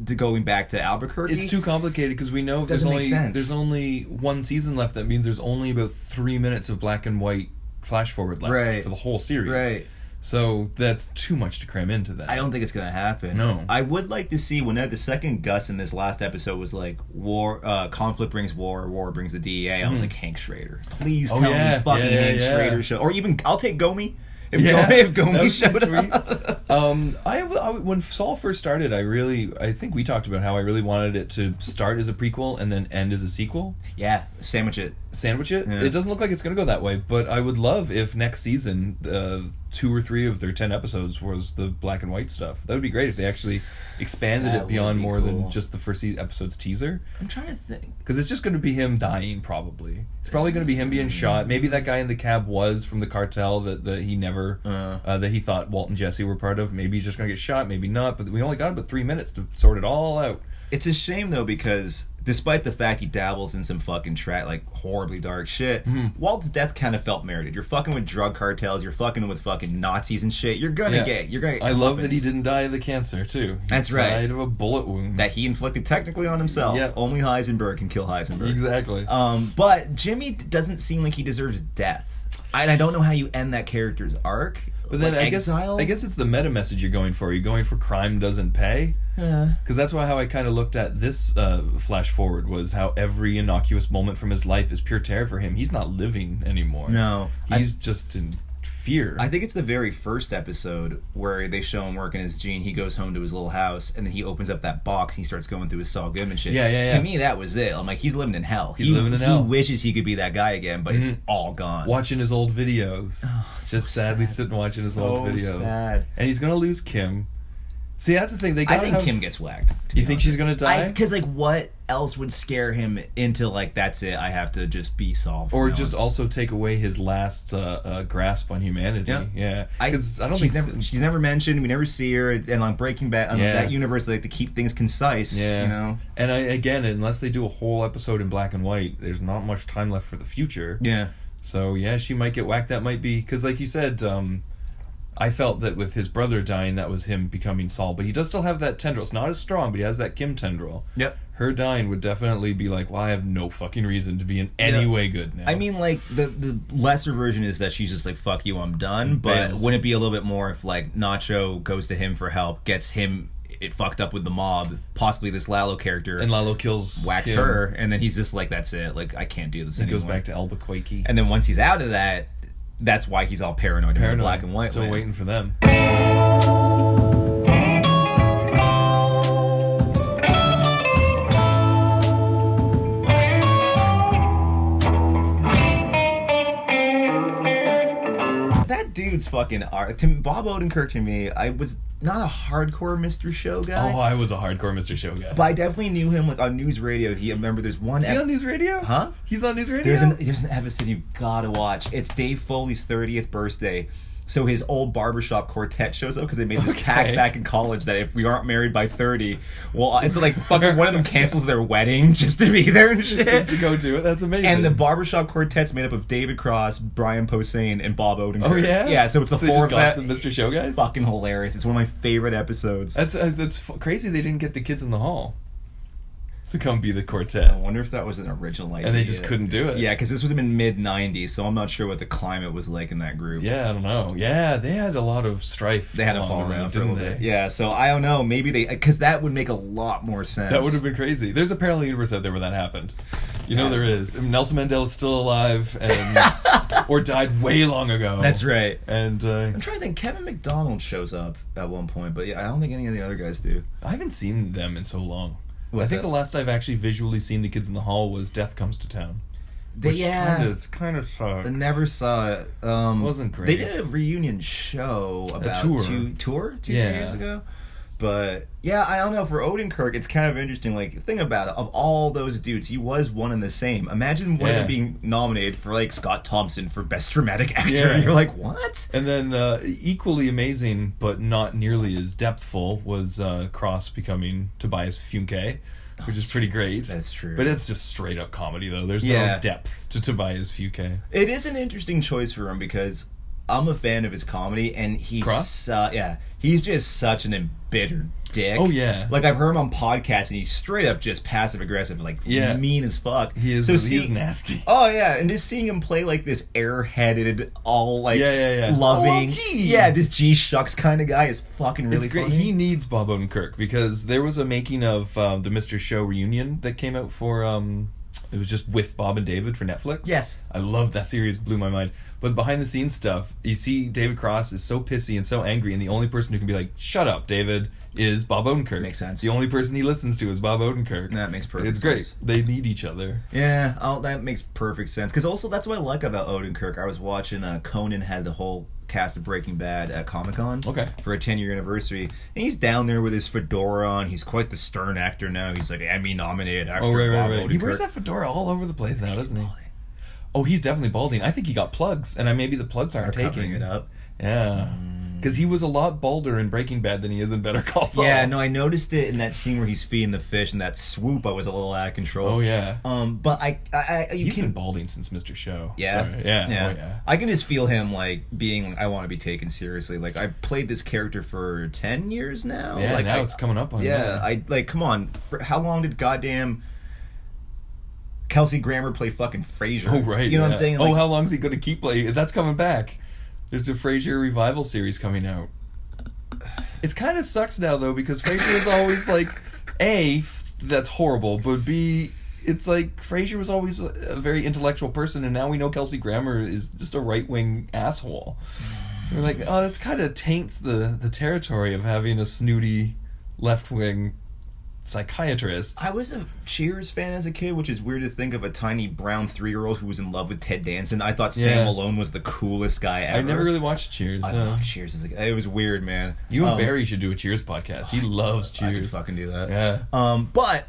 To going back to Albuquerque? It's too complicated because we know Doesn't make sense. there's only one season left. That means there's only about 3 minutes of black and white flash forward left for the whole series. Right. So that's too much to cram into that. I don't think it's gonna happen. No. I would like to see when the second Gus in this last episode was like conflict brings war brings the DEA. I was like, Hank Schrader, please tell me fucking Hank Schrader show, or even I'll take Gomi. If Gomi showed up. When Saul first started, I think we talked about how I really wanted it to start as a prequel and then end as a sequel. Yeah, sandwich it. Yeah. It doesn't look like it's going to go that way, but I would love if next season 2 or 3 of their 10 episodes was the black and white stuff. That would be great if they actually expanded it beyond more than just the first episode's teaser. I'm trying to think. Because it's just going to be him dying, probably. It's probably going to be him being shot. Maybe that guy in the cab was from the cartel that he never, that he thought Walt and Jesse were part of. Maybe he's just going to get shot, maybe not. But we only got about 3 minutes to sort it all out. It's a shame, though, because despite the fact he dabbles in some fucking horribly dark shit, Walt's death kind of felt merited. You're fucking with drug cartels, you're fucking with fucking Nazis and shit. You're gonna get. I love that he didn't die of the cancer too. That's right. Died of a bullet wound that he inflicted technically on himself. Yep. Only Heisenberg can kill Heisenberg. Exactly. But Jimmy doesn't seem like he deserves death, and I don't know how you end that character's arc. But then like I guess it's the meta message you're going for. You're going for crime doesn't pay. Because that's how I kind of looked at this flash forward, was how every innocuous moment from his life is pure terror for him. He's not living anymore. No. He's just in fear. I think it's the very first episode where they show him working as Gene. He goes home to his little house, and then he opens up that box, and he starts going through his Saul Goodman shit. Yeah. To me, that was it. I'm like, he's living in hell. He's living in hell. He wishes he could be that guy again, but it's all gone. Watching his old videos. Just sadly sitting watching his old videos. Sad. And he's going to lose Kim. See, that's the thing. I think Kim gets whacked. You think she's gonna die? Because what else would scare him into that's it? I have to just be Saul. Or just also take away his last grasp on humanity. Yeah. Because I don't think she's never mentioned. We never see her. And on Breaking Bad, that universe, they like to keep things concise. Yeah. You know. And again, unless they do a whole episode in black and white, there's not much time left for the future. Yeah. So she might get whacked. That might be because, like you said. I felt that with his brother dying, that was him becoming Saul. But he does still have that tendril. It's not as strong, but he has that Kim tendril. Yep. Her dying would definitely be like, well, I have no fucking reason to be in any way good now. I mean, like, the lesser version is that she's just like, fuck you, I'm done. But wouldn't it be a little bit more if, like, Nacho goes to him for help, gets him fucked up with the mob, possibly this Lalo character. And Lalo kills whacks Kim. her, and then he's just like, that's it. Like, I can't do this anymore. He goes back to Albuquerque. And then once he's out of that, that's why he's all paranoid in the black and white. Still waiting for them. That dude's fucking art. Bob Odenkirk to me, I was not a hardcore Mr. Show guy. Oh, I was a hardcore Mr. Show guy. But I definitely knew him on News Radio. I remember there's one. Is he on News Radio? Huh? He's on News Radio? There's an episode you gotta watch. It's Dave Foley's 30th birthday. So his old barbershop quartet shows up because they made this pact back in college that if we aren't married by 30, well, and so like fucking one of them cancels their wedding just to be there and shit. Just to go to it. That's amazing. And the barbershop quartet's made up of David Cross, Brian Posehn, and Bob Odenkirk. Oh yeah, yeah. So it's the they four just of that. got the Mr. Show guys. Fucking hilarious. It's one of my favorite episodes. That's crazy. They didn't get the kids in the hall to come be the I quartet, wonder if that was an original idea. and they just couldn't do it. Yeah, because this was in mid-90s, so I'm not sure what the climate was like in that group. Yeah, I don't know. Yeah, they had a lot of strife. They had to along fall the around road, for a little didn't bit. they? Yeah, so I don't know. Maybe they... Because that would make a lot more sense. That would have been crazy. There's a parallel universe out there where that happened. You know there is. I mean, Nelson Mandela is still alive and or died way long ago. That's right. And I'm trying to think. Kevin McDonald shows up at one point, but yeah, I don't think any of the other guys do. I haven't seen them in so long. What's I think that? the last I've actually visually seen the kids in the hall was Death Comes to Town. Which kind of sucked. I never saw it. Wasn't great. They did a reunion show about tour. two years ago. But yeah, I don't know. For Odenkirk, it's kind of interesting. Like, think about it. Of all those dudes, he was one and the same. Imagine one of them being nominated for like Scott Thompson for Best Dramatic Actor. Yeah. You're like, what? And then equally amazing, but not nearly as depthful, was Cross becoming Tobias Funke, which is pretty great. That's true. But it's just straight up comedy, though. There's no depth to Tobias Funke. It is an interesting choice for him because I'm a fan of his comedy, and he's Cross? he's just such an embittered dick. Oh, yeah. Like, I've heard him on podcasts, and he's straight up just passive aggressive, like mean as fuck. He is. So He is nasty. Oh yeah, and just seeing him play like this airheaded, all like loving, this G shucks kind of guy is fucking really It's great. funny. He needs Bob Odenkirk because there was a making of the Mr. Show reunion that came out for it was just with Bob and David for Netflix. Yes. I loved that series, blew my mind. But the behind the scenes stuff, you see David Cross is so pissy and so angry, and the only person who can be like, shut up, David, is Bob Odenkirk. Makes sense. The only person he listens to is Bob Odenkirk. That makes perfect It's great. sense. They need each other. Yeah, that makes perfect sense. Because also, that's what I like about Odenkirk. I was watching Conan had the whole cast of Breaking Bad at Comic-Con for a 10-year anniversary. And he's down there with his fedora on. He's quite the stern actor now. He's like Emmy-nominated actor. Oh, right. Bob He Odenkirk. wears that fedora all over the place now, doesn't he? Oh, he's definitely balding. I think he got plugs, and maybe the plugs aren't covering taking it up. Yeah. Because he was a lot balder in Breaking Bad than he is in Better Call Saul. Yeah, no, I noticed it in that scene where he's feeding the fish, and that swoop, I was a little out of control. Oh, yeah. But He's been balding since Mr. Show. Yeah. Sorry. Yeah. Yeah. Oh, yeah. I can just feel him, like, being, I want to be taken seriously. Like, I played this character for 10 years now. Yeah, like, now it's coming up on that. Come on. How long did goddamn Kelsey Grammer play fucking Frasier? Oh, right. You know what I'm saying? Like, how long is he going to keep playing? That's coming back. There's a Frasier revival series coming out. It's kind of sucks now, though, because Frasier is always like, A, that's horrible, but B, it's like Frasier was always a very intellectual person, and now we know Kelsey Grammer is just a right-wing asshole. So we're like, oh, that's kind of taints the territory of having a snooty left-wing psychiatrist. I was a Cheers fan as a kid, which is weird to think of a tiny brown 3-year-old who was in love with Ted Danson. I thought Sam Malone was the coolest guy ever. I never really watched Cheers. I love Cheers as a kid. It was weird, man. You and Barry should do a Cheers podcast. He loves Cheers. I could fucking do that. Yeah. But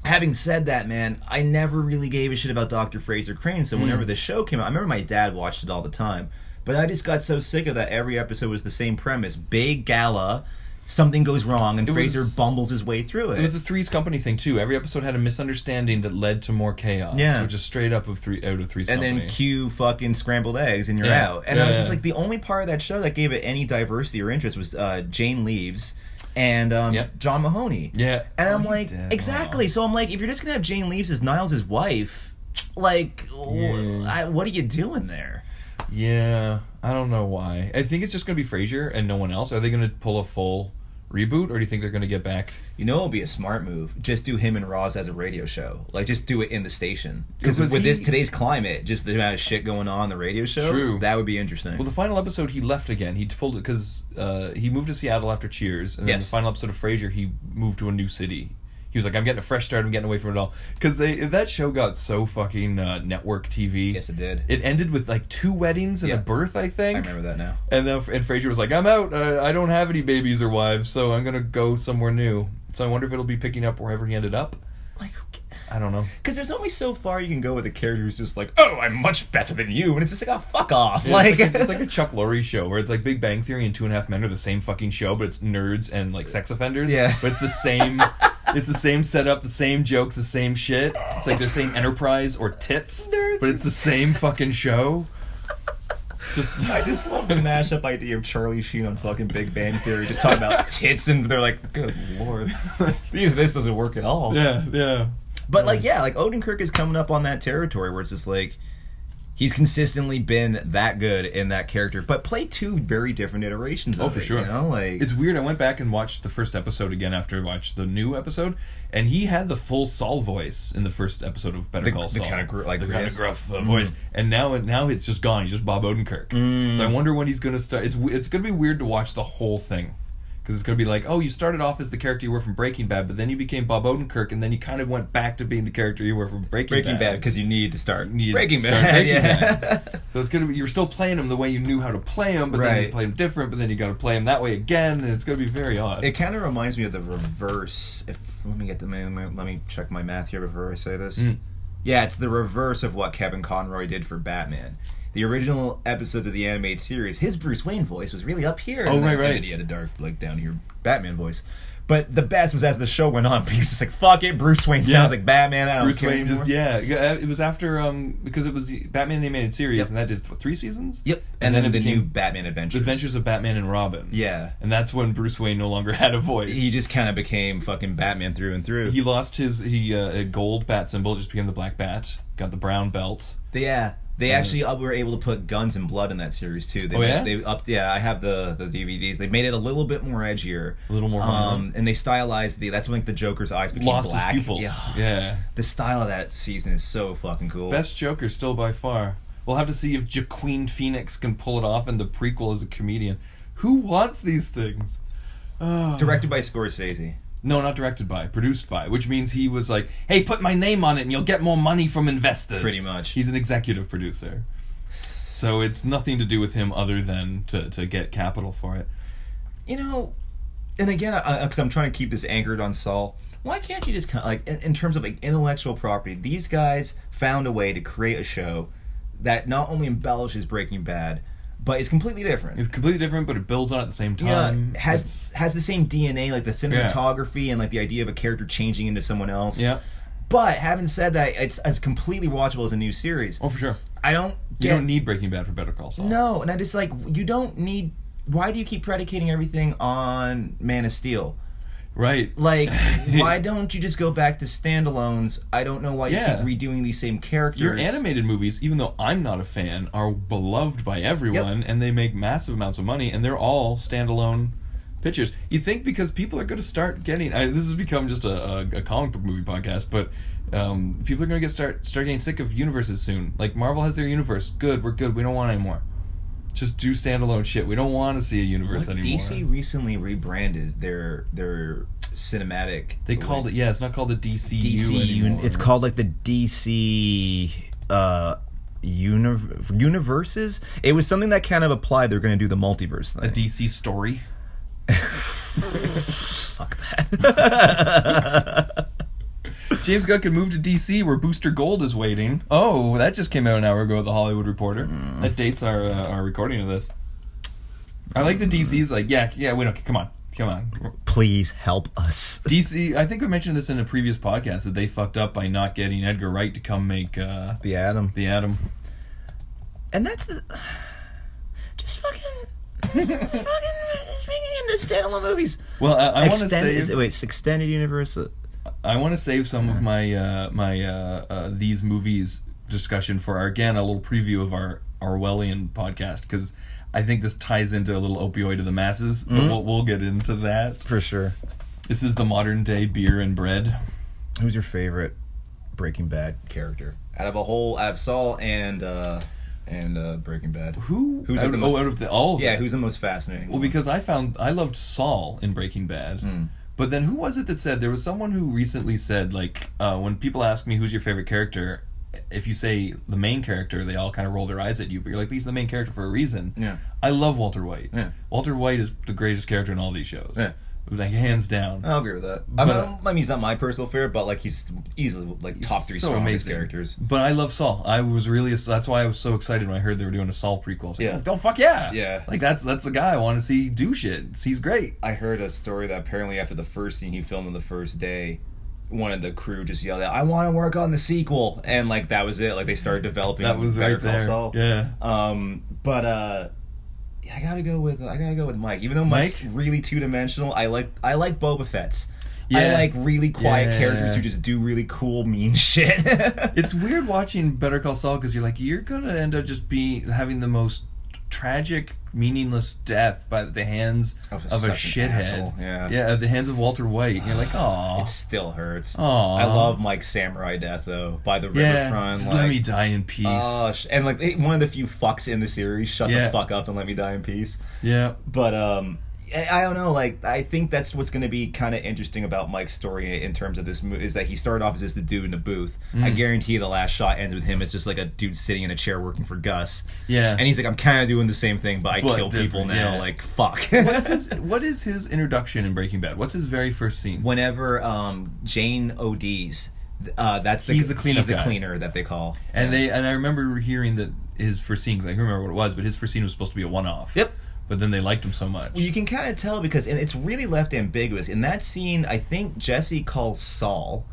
having said that, man, I never really gave a shit about Dr. Fraser Crane. So whenever the show came out, I remember my dad watched it all the time. But I just got so sick of that. Every episode was the same premise: big gala, something goes wrong, and Fraser bumbles his way through it. It was the Three's Company thing too. Every episode had a misunderstanding that led to more chaos. Yeah. So just straight up out of Three's and Company. And then cue fucking scrambled eggs, and you're out. And I was just like, the only part of that show that gave it any diversity or interest was Jane Leaves and John Mahoney. Yeah. And I'm like, exactly. So I'm like, if you're just gonna have Jane Leaves as Niles' wife, like, what are you doing there? Yeah, I don't know why. I think it's just going to be Frasier and no one else. Are they going to pull a full reboot, or do you think they're going to get back? You know, it'll be a smart move. Just do him and Roz as a radio show. Like, just do it in the station. Because with today's climate, just the amount of shit going on the radio show, True. That would be interesting. Well, the final episode, he left again. He pulled it because he moved to Seattle after Cheers, and then the final episode of Frasier, he moved to a new city. He was like, I'm getting a fresh start, I'm getting away from it all. Because that show got so fucking network TV. Yes, it did. It ended with like 2 weddings and a birth, I think. I remember that now. And then Frasier was like, I'm out. I don't have any babies or wives, so I'm going to go somewhere new. So I wonder if it'll be picking up wherever he ended up. Like, I don't know. Because there's only so far you can go with a character who's just like, oh, I'm much better than you, and it's just like, oh, fuck off. Yeah, it's like a Chuck Lorre show where it's like Big Bang Theory and 2.5 Men are the same fucking show, but it's nerds and like sex offenders. Yeah. But it's the same. It's the same setup, the same jokes, the same shit. It's like they're saying Enterprise or Tits, but it's the same fucking show. I just love the mashup idea of Charlie Sheen on fucking Big Bang Theory just talking about tits, and they're like, good lord, this doesn't work at all. Yeah. But like Odenkirk is coming up on that territory where it's just like he's consistently been that good in that character, but play two very different iterations of for it, sure. You know? Like, it's weird. I went back and watched the first episode again after I watched the new episode, and he had the full Saul voice in the first episode of Better Call Saul. The kind of gruff voice, and now it's just gone. He's just Bob Odenkirk. So I wonder when he's going to start. It's going to be weird to watch the whole thing. Because it's going to be like, oh, you started off as the character you were from Breaking Bad, but then you became Bob Odenkirk, and then you kind of went back to being the character you were from Breaking Bad. Because you need to start Breaking Bad. So it's going to be, you're still playing him the way you knew how to play him, but then you play him different, but then you got to play him that way again, and it's going to be very odd. It kind of reminds me of the reverse. Let me check my math here before I say this. Yeah, it's the reverse of what Kevin Conroy did for Batman. The original episodes of the animated series, his Bruce Wayne voice was really up here. Oh, right. And he had a dark, like, down here Batman voice. But the best was as the show went on, he was just like, fuck it, Bruce Wayne sounds like Batman, I don't Bruce care Wayne anymore. it was after, because it was Batman the Animated Series, and that did, 3 seasons? Yep, and then the new Batman Adventures. The Adventures of Batman and Robin. Yeah. And that's when Bruce Wayne no longer had a voice. He just kind of became fucking Batman through and through. He lost his gold bat symbol, just became the black bat, got the brown belt. Yeah. They actually were able to put guns and blood in that series too. They upped. Yeah, I have the DVDs. They made it a little bit more edgier, a little more violent. and they stylized that's when the Joker's eyes became lost black. his pupils. Yeah, the style of that season is so fucking cool. Best Joker still by far. We'll have to see if Joaquin Phoenix can pull it off in the prequel as a comedian. Who wants these things? Directed by Scorsese. No, not directed by, produced by, which means he was like, hey, put my name on it and you'll get more money from investors. Pretty much. He's an executive producer. So it's nothing to do with him other than to get capital for it. You know, and again, because I'm trying to keep this anchored on Saul, why can't you just kind of, like, in terms of like intellectual property, these guys found a way to create a show that not only embellishes Breaking Bad, but it's completely different. It's completely different, but it builds on it at the same time. Yeah, has the same DNA, like the cinematography and like the idea of a character changing into someone else. Yeah. But having said that, it's completely watchable as a new series. Oh, for sure. You don't need Breaking Bad for Better Call Saul. No, and I just like, you don't need. Why do you keep predicating everything on Man of Steel? Right. Like, why don't you just go back to standalones? I don't know why you keep redoing these same characters. Your animated movies, even though I'm not a fan, are beloved by everyone, and they make massive amounts of money, and they're all standalone pictures. You think because people are going to start getting... this has become just a comic book movie podcast, but people are going to start getting sick of universes soon. Like, Marvel has their universe. Good, we're good. We don't want any more. Just do standalone shit. We don't want to see a universe anymore. DC recently rebranded their cinematic. They called it. Yeah, it's not called the DCU anymore. It's called like the DC universes. It was something that kind of applied. They're going to do the multiverse thing. A DC story. Fuck that. James Gunn can move to DC where Booster Gold is waiting. Oh, that just came out an hour ago at the Hollywood Reporter. That dates our recording of this. I like the DC's like, yeah, we don't, come on. Please help us. DC, I think I mentioned this in a previous podcast, that they fucked up by not getting Edgar Wright to come make The Atom. And that's just fucking into standalone movies. Well, I want to say... It's extended universe... I want to save some of my these movies discussion for a little preview of our Orwellian podcast, because I think this ties into a little opioid of the masses. But we'll get into that for sure. This is the modern day beer and bread. Who's your favorite Breaking Bad character out of Saul and Breaking Bad? Who's out of all of who's the most fascinating? Well, because I loved Saul in Breaking Bad. But then who was it that said, there was someone who recently said, like, when people ask me who's your favorite character, if you say the main character, they all kind of roll their eyes at you, but you're like, but he's the main character for a reason. Yeah. I love Walter White. Yeah. Walter White is the greatest character in all these shows. Yeah. like hands down. I'll agree with that. But, I mean, he's not my personal favorite, but like he's easily like top 3 so strongest amazing characters. But I love Saul. I was really that's why I was so excited when I heard they were doing a Saul prequel. I was like, Yeah. oh fuck yeah, Yeah. Like that's the guy I want to see do shit. He's great. I heard a story that apparently after the first scene he filmed on the first day, one of the crew just yelled out, "I want to work on the sequel," and like that was it. Like they started developing That was Better right Call there. Saul. Yeah. I gotta go with Mike. Even though Mike's really 2-dimensional, I like Boba Fett's. I Yeah. like really quiet Yeah. characters who just do really cool, mean shit. It's weird watching Better Call Saul because you're gonna end up just having the most tragic, meaningless death by the hands of a such an shithead. asshole, yeah. At the hands of Walter White. And you're like, aw. It still hurts. Aw. I love Mike's samurai death though, by the Yeah, riverfront. just like, let me die in peace. and like one of the few fucks in the series, shut Yeah. the fuck up and let me die in peace. Yeah. But I don't know. Like I think that's what's going to be kind of interesting about Mike's story in terms of this movie is that he started off as just a dude in a booth. I guarantee the last shot ends with him. It's just like a dude sitting in a chair working for Gus. Yeah. and he's like, I'm kind of doing the same thing, but I But kill people different, now. yeah. Like fuck. What is his introduction in Breaking Bad? What's his very first scene? Whenever Jane ODs, that's He's the cleanup guy. cleaner that they call. And I remember hearing that his first scene, because I can't remember what it was, but his first scene was supposed to be a one-off. Yep. But then they liked him so much. Well, you can kind of tell because and it's really left ambiguous. In that scene, I think Jesse calls Saul,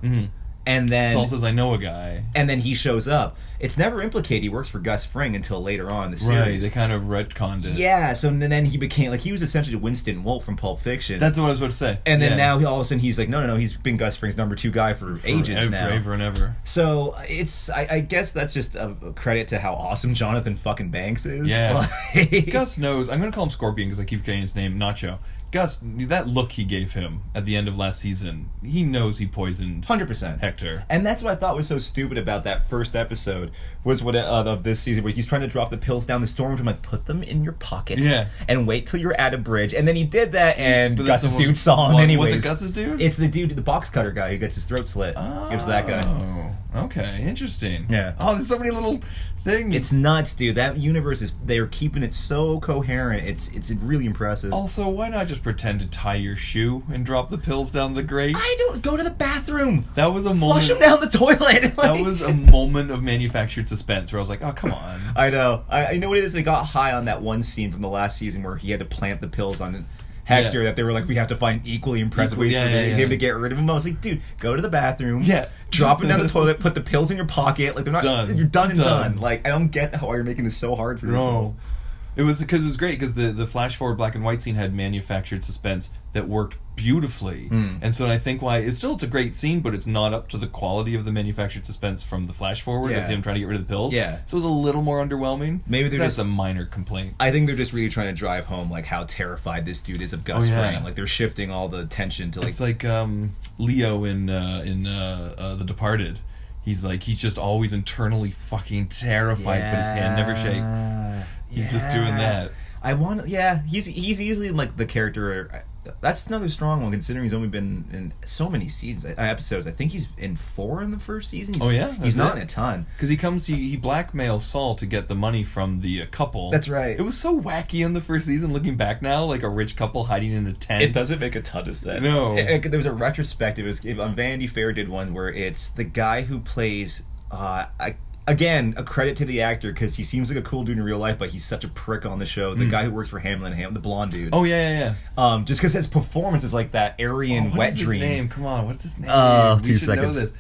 and then Saul says, I know a guy. and then he shows up. It's never implicated he works for Gus Fring until later on in the Right, series. they kind of retconned it. Yeah, so then he became like he was essentially Winston Wolfe from Pulp Fiction. That's what I was about to say. and then Yeah. now all of a sudden he's like, no, he's been Gus Fring's number 2 guy for ages now. Forever and ever. So it's I guess that's just a credit to how awesome Jonathan fucking Banks is. Yeah. Like- Gus knows. I'm going to call him Scorpion because I keep forgetting his name, Nacho. Gus, that look he gave him at the end of last season, he knows he poisoned 100%. Hector. And that's what I thought was so stupid about that first episode was what of this season where he's trying to drop the pills down the storm. I'm like, put them in your pocket, Yeah. and wait till you're at a bridge. And then he did that, and But then Gus's someone- dude saw him What, anyways. was it Gus's dude? It's the dude, the box cutter guy who gets his throat slit. It was that guy. Oh, okay, interesting. Yeah. Oh, there's so many little things. It's nuts, dude. That universe they're keeping it so coherent. It's really impressive. Also, why not just pretend to tie your shoe and drop the pills down the grate? I don't go to the bathroom. That was a moment. Flush him down the toilet. That was a moment of manufactured suspense where I was like, oh, come on. I know. I know what it is. They got high on that one scene from the last season where he had to plant the pills on Hector. Yeah. That they were like, we have to find equally impressive Equally, ways for yeah. him to get rid of him. I was like, dude, go to the bathroom. Yeah. Drop him down the toilet. Put the pills in your pocket. Like they're not. Done. You're done and Done. done. Like I don't get how you're making this so hard for yourself. It was because it was great because the flash forward black and white scene had manufactured suspense that worked beautifully, and so I think why it's a great scene, but it's not up to the quality of the manufactured suspense from the flash forward of Yeah. him trying to get rid of the pills. Yeah. So it was a little more underwhelming. Maybe they're that's just- a minor complaint. I think they're just really trying to drive home like how terrified this dude is of Gus Oh, yeah. Fring. Like they're shifting all the attention to like. It's like Leo in The Departed. He's just always internally fucking terrified, but his hand never shakes. He's just doing that. I want. Yeah, he's easily like the character. That's another strong one considering he's only been in so many episodes. I think he's in 4 in the first season. Oh, yeah? he's That's not it? in a ton. Because he blackmails Saul to get the money from the couple. That's right. It was so wacky in the first season, looking back now, like a rich couple hiding in a tent. It doesn't make a ton of sense. No. There was a retrospective. On Vanity Fair did one where it's the guy who plays. Again, a credit to the actor because he seems like a cool dude in real life, but he's such a prick on the show. The guy who works for Hamlin, the blonde dude. Oh, yeah. Just because his performance is like that Aryan What wet is dream. his name? Come on, what's his name? We 2 should know seconds. this.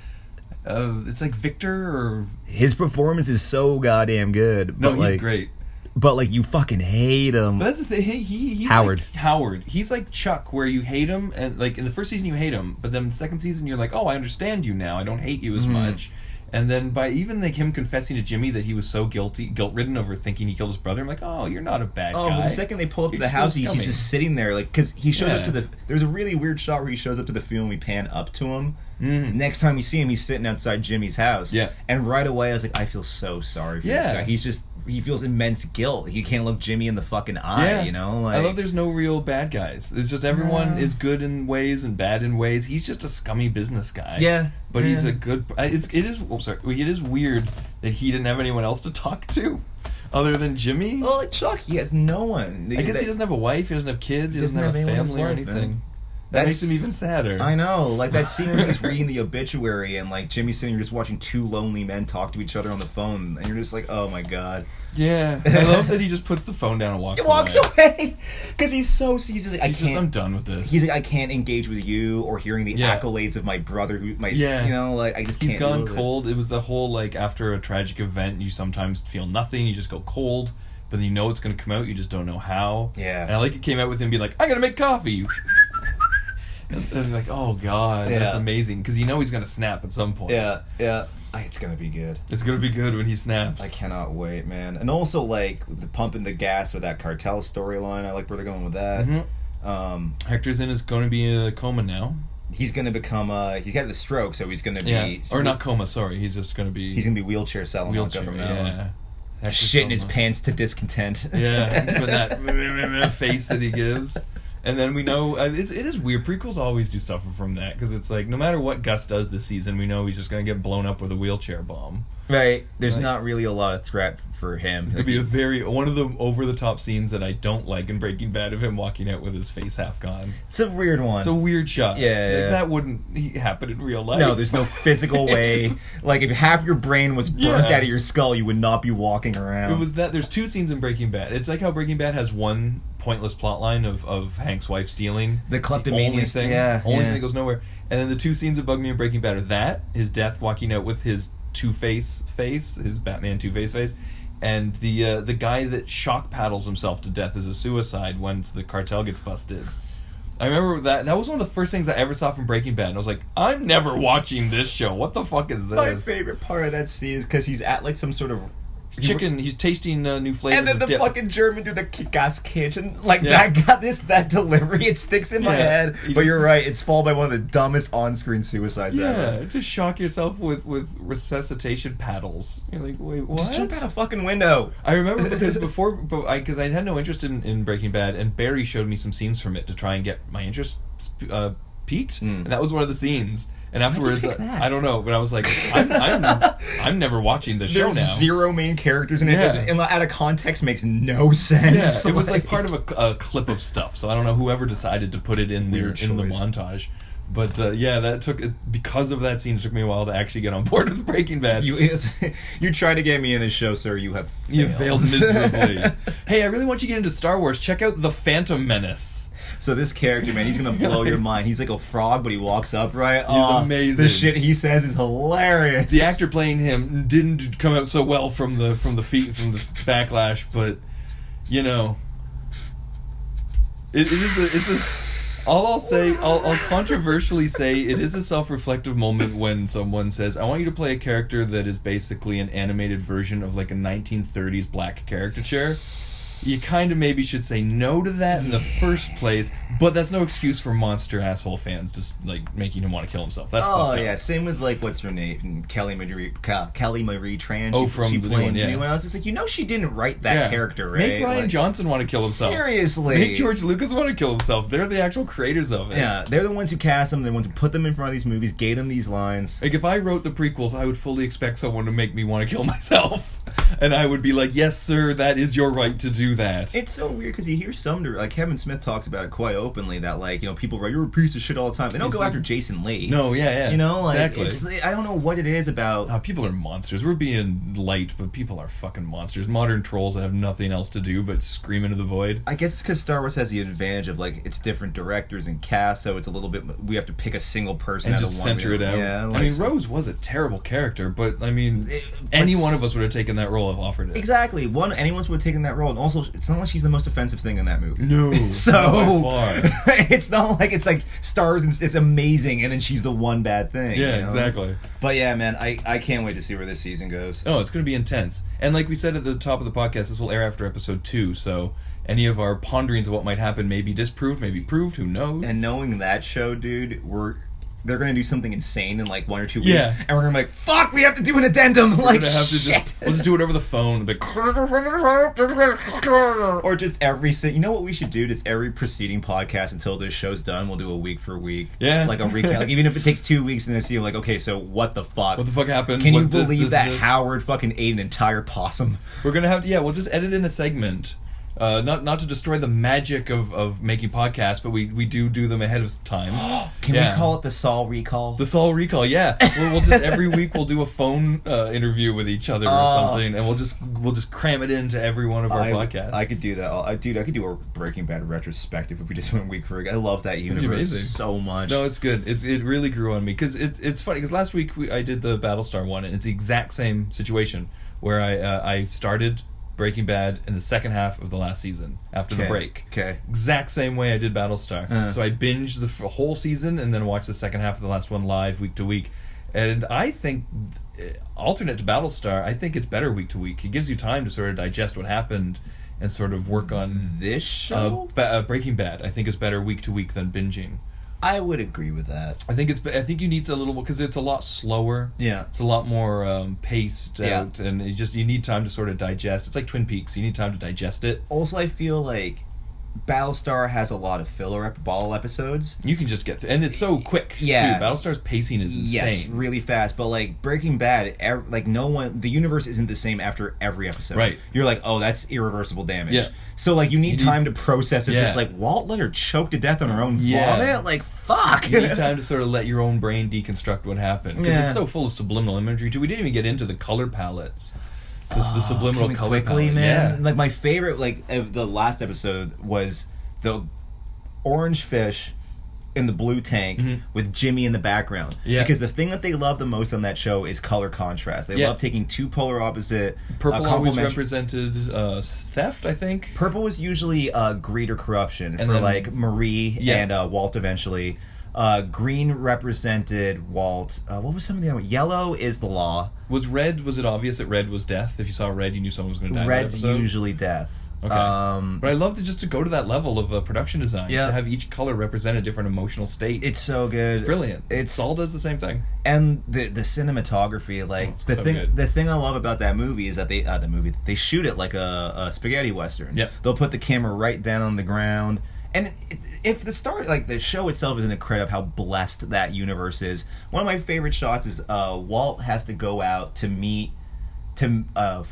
It's like Victor or... His performance is so goddamn good. No, but he's like, great. But like you fucking hate him. But that's the thing. He's Howard. Like Howard. He's like Chuck, where you hate him, and like in the first season you hate him, but then the second season you're like, oh, I understand you now. I don't hate you as much. And then by even like him confessing to Jimmy that he was so guilt-ridden over thinking he killed his brother, I'm like, oh, you're not a bad guy. But the second they pull up to You're the so house, he's scummy. just sitting there, like, because he shows up Yeah. to the. There's a really weird shot where he shows up to the field and we pan up to him. Next time we see him, he's sitting outside Jimmy's house. Yeah. And right away, I was like, I feel so sorry for this guy. He feels immense guilt. He can't look Jimmy in the fucking eye, you know? Like, I love there's no real bad guys. It's just everyone is good in ways and bad in ways. He's just a scummy business guy. Yeah. But he's a good... It is weird that he didn't have anyone else to talk to other than Jimmy. Well, like Chuck, he has no one. I guess he doesn't have a wife, he doesn't have kids, he doesn't have a anyone in his family or life, anything. man. That makes him even sadder. I know, like that scene where he's reading the obituary and like Jimmy's sitting here just watching two lonely men talk to each other on the phone, and you're just like, oh my god. Yeah, I love that he just puts the phone down and walks away because he's like, I'm done with this. He's like, I can't engage with you or hearing the accolades of my brother you know, like I just can't. He's gone cold. It was the whole like after a tragic event, you sometimes feel nothing, you just go cold, but then you know it's going to come out, you just don't know how. Yeah, and I like it came out with him being like, I'm going to make coffee. And like, oh god, that's amazing, because you know he's going to snap at some point. Yeah. It's gonna be good. It's gonna be good when he snaps. I cannot wait, man. And also, like, the pumping the gas with that cartel storyline. I like where they're going with that. Mm-hmm. Hector's is going to be in a coma now. He's gonna become he's got the stroke, so he's gonna be or not coma. Sorry, he's just gonna be. He's gonna be wheelchair selling. Yeah. Shit in his pants to discontent. Yeah, with that face that he gives. And then we know it is weird. Prequels always do suffer from that, because it's like no matter what Gus does this season, we know he's just going to get blown up with a wheelchair bomb. Right. There's not really a lot of threat for him. It could be one of the over the top scenes that I don't like in Breaking Bad of him walking out with his face half gone. It's a weird one. It's a weird shot. Yeah. That wouldn't happen in real life. No, there's no physical way. Like if half your brain was burnt out of your skull, you would not be walking around. It was that. There's two scenes in Breaking Bad. It's like how Breaking Bad has one pointless plot line of Hank's wife stealing the kleptomania thing. Only thing that goes nowhere. And then the two scenes that bug me in Breaking Bad are that, his death walking out with his Two-Face face, his Batman Two-Face face, and the guy that shock paddles himself to death as a suicide once the cartel gets busted. I remember that was one of the first things I ever saw from Breaking Bad, and I was like, I'm never watching this show. What the fuck is this? My favorite part of that scene is because he's at like some sort of chicken. He's tasting new flavors. And then the dip. fucking German dude, the kick-ass kitchen, like that got that delivery. It sticks in my head. But you're right. It's followed by one of the dumbest on-screen suicides ever. Yeah, just shock yourself with resuscitation paddles. You're like, wait, what? Just jump out a fucking window. I remember because I had no interest in Breaking Bad, and Barry showed me some scenes from it to try and get my interest peaked, and that was one of the scenes. And afterwards, I don't know, but I was like, I'm never watching this show now. There's zero main characters in it. And out of context makes no sense. Yeah, it was like part of a clip of stuff. So I don't know whoever decided to put it in there in the montage. But that took because of that scene. It took me a while to actually get on board with Breaking Bad. You tried to get me in this show, sir. You have failed. You failed miserably. Hey, I really want you to get into Star Wars. Check out The Phantom Menace. So this character, man, he's gonna blow your mind. He's like a frog, but he walks upright. He's amazing. The shit he says is hilarious. The actor playing him didn't come out so well from the backlash, but you know, I'll controversially say it is a self-reflective moment when someone says, I want you to play a character that is basically an animated version of like a 1930s black caricature. You kind of maybe should say no to that in the first place, but that's no excuse for monster asshole fans just like making him want to kill himself. That's same with like what's her name, Kelly Marie Tran. She played the new one. I was just like, she didn't write that character, right? Make Ryan Johnson want to kill himself. Seriously, make George Lucas want to kill himself. They're the actual creators of it. Yeah, they're the ones who cast them. They're the ones who put them in front of these movies, gave them these lines. Like if I wrote the prequels, I would fully expect someone to make me want to kill myself, and I would be like, yes, sir, that is your right to do that. It's so weird because you hear like Kevin Smith talks about it quite openly that like people write you're a piece of shit all the time. They don't go after Jason Lee. No, yeah, exactly. I don't know what it is about. People are monsters. We're being light, but people are fucking monsters. Modern trolls that have nothing else to do but scream into the void. I guess it's because Star Wars has the advantage of like it's different directors and cast, so it's a little bit we have to pick a single person and out just of one. center it out. Yeah, I mean, Rose was a terrible character, but I mean, any one of us would have taken that role if offered it. Exactly. Anyone would have taken that role, and also it's not like she's the most offensive thing in that movie. No, so by far. It's not like it's like stars and it's amazing, and then she's the one bad thing. Yeah, exactly. But yeah, man, I can't wait to see where this season goes. Oh, it's going to be intense. And like we said at the top of the podcast, this will air after episode 2, so any of our ponderings of what might happen may be disproved, may be proved, who knows? And knowing that show, dude, they're going to do something insane in like 1 or 2 weeks, and we're going to be like, fuck, we have to do an addendum. We'll just do it over the phone. Or just you know what we should do? Just every preceding podcast until this show's done, we'll do a week for week. Yeah. Like a recap. Like even if it takes 2 weeks and then see like, okay, so what the fuck? What the fuck happened? Can you believe that Howard fucking ate an entire possum? We're going to have to, we'll just edit in a segment Not to destroy the magic of making podcasts, but we do them ahead of time. Can we call it the Saul recall? The Saul recall, yeah. We'll just every week we'll do a phone interview with each other or something, and we'll just cram it into every one of our podcasts. I could do that. Dude, I could do a Breaking Bad retrospective if we just went week for week. I love that universe so much. No, it's good. It really grew on me because it's funny because last week I did the Battlestar one, and it's the exact same situation where I started Breaking Bad in the second half of the last season after the break. Okay. Exact same way I did Battlestar. So I binged the whole season and then watched the second half of the last one live week to week. And I think, alternate to Battlestar, I think it's better week to week. It gives you time to sort of digest what happened and sort of work on this show. Breaking Bad, I think, is better week to week than binging. I would agree with that. I think you need a little because it's a lot slower. Yeah, it's a lot more paced out, and you need time to sort of digest. It's like Twin Peaks; you need time to digest it. Also, I feel like Battlestar has a lot of filler ball episodes. You can just get through, and it's so quick. Yeah, too. Battlestar's pacing is insane. Yes, really fast. But like Breaking Bad, the universe isn't the same after every episode. Right? You're like, oh, that's irreversible damage. Yeah. So like you need time to process it. Just like Walt let her choke to death on her own vomit. Like fuck. You need time to sort of let your own brain deconstruct what happened because it's so full of subliminal imagery. We didn't even get into the color palettes. The subliminal color palette, man. Yeah. Like my favorite, of the last episode was the orange fish in the blue tank with Jimmy in the background. Yeah. Because the thing that they love the most on that show is color contrast. They love taking two polar opposite. Purple always represented theft, I think. Purple was usually greed or corruption and for then, Marie and Walt eventually. Green represented Walt. What was some of the other? Yellow is the law. Was it obvious that red was death? If you saw red, you knew someone was going to die. Red's usually death. Okay. But I love to go to that level of production design. To have each color represent a different emotional state. It's so good. It's brilliant. Saul does the same thing. And the cinematography, the thing I love about that movie is that they shoot it like a spaghetti western. Yeah. They'll put the camera right down on the ground. And if the show itself isn't a credit of how blessed that universe is, one of my favorite shots is Walt has to go out for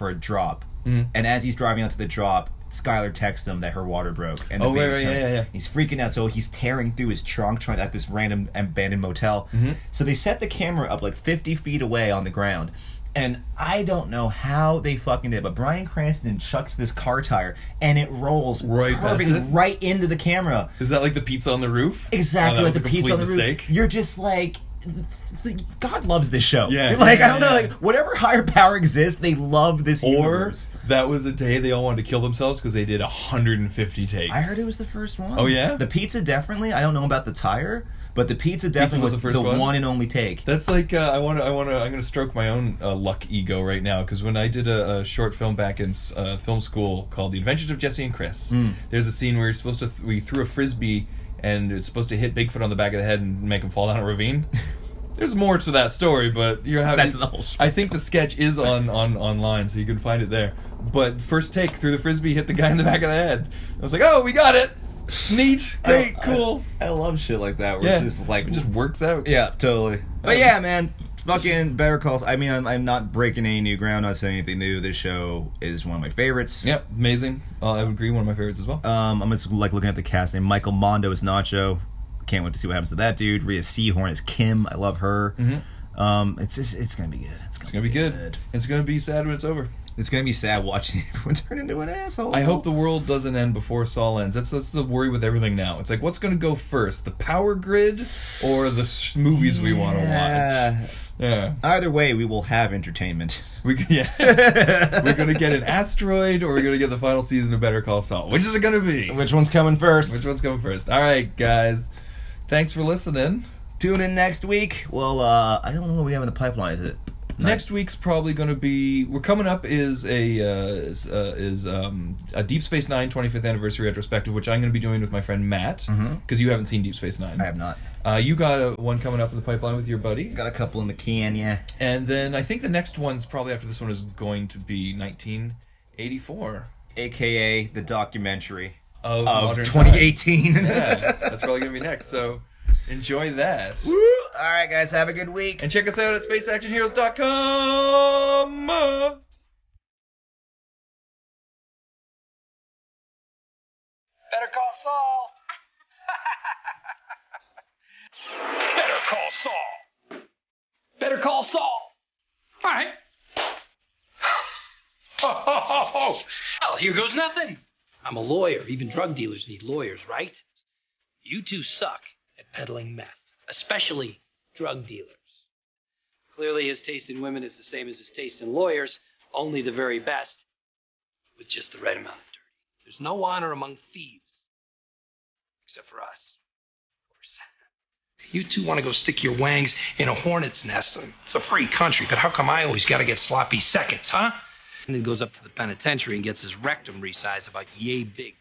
a drop, and as he's driving out to the drop, Skylar texts him that her water broke and the baby's coming. He's freaking out, so he's tearing through his trunk trying at this random abandoned motel. So they set the camera up like 50 feet away on the ground. And I don't know how they fucking did, but Bryan Cranston chucks this car tire and it rolls right into the camera. Is that like the pizza on the roof? Exactly, like the pizza on the roof. You're just like, God loves this show. Yeah. I don't know, whatever higher power exists, they love this universe. Or that was a day they all wanted to kill themselves because they did 150 takes. I heard it was the first one. Oh yeah? The pizza definitely. I don't know about the tire. But the pizza definitely was the first one and only take. That's like I'm gonna stroke my own luck ego right now because when I did a short film back in film school called The Adventures of Jesse and Chris, there's a scene where we threw a frisbee and it's supposed to hit Bigfoot on the back of the head and make him fall down a ravine. There's more to that story, but that's the whole show. I think the sketch is online, so you can find it there. But first take, threw the frisbee, hit the guy in the back of the head. I was like, oh, we got it. Neat, great, cool. I love shit like that where it's just it just works out. Yeah, totally. But yeah, man, fucking Better Call Saul. I mean, I'm not breaking any new ground, not saying anything new. This show is one of my favorites. Yep, amazing. I would agree, one of my favorites as well. I'm just looking at the cast name. Michael Mondo is Nacho. Can't wait to see what happens to that dude. Rhea Seehorn is Kim. I love her. It's gonna be good. It's gonna be good. It's gonna be sad when it's over. It's gonna be sad watching everyone turn into an asshole. I hope the world doesn't end before Saul ends. That's the worry with everything now. It's like, what's gonna go first, the power grid or the movies we want to watch? Yeah. Either way, we will have entertainment. We're gonna get an asteroid, or we're gonna get the final season of Better Call Saul. Which is it gonna be? Which one's coming first? All right, guys. Thanks for listening. Tune in next week. Well, I don't know what we have in the pipeline. Is it? Next week's probably going to be. We're coming up is a Deep Space Nine 25th anniversary retrospective, which I'm going to be doing with my friend Matt, because you haven't seen Deep Space Nine. I have not. You got one coming up in the pipeline with your buddy. Got a couple in the can, yeah. And then I think the next one's probably after this one is going to be 1984, aka the documentary of 2018. Yeah, that's probably going to be next. So. Enjoy that. Woo! All right, guys, have a good week. And check us out at spaceactionheroes.com. Better call Saul. Better call Saul. Better call Saul. All right. Well, here goes nothing. I'm a lawyer. Even drug dealers need lawyers, right? You two suck at peddling meth, especially drug dealers. Clearly, his taste in women is the same as his taste in lawyers, only the very best, with just the right amount of dirty. There's no honor among thieves, except for us, of course. You two want to go stick your wangs in a hornet's nest. It's a free country, but how come I always got to get sloppy seconds, huh? And then goes up to the penitentiary and gets his rectum resized about yay big.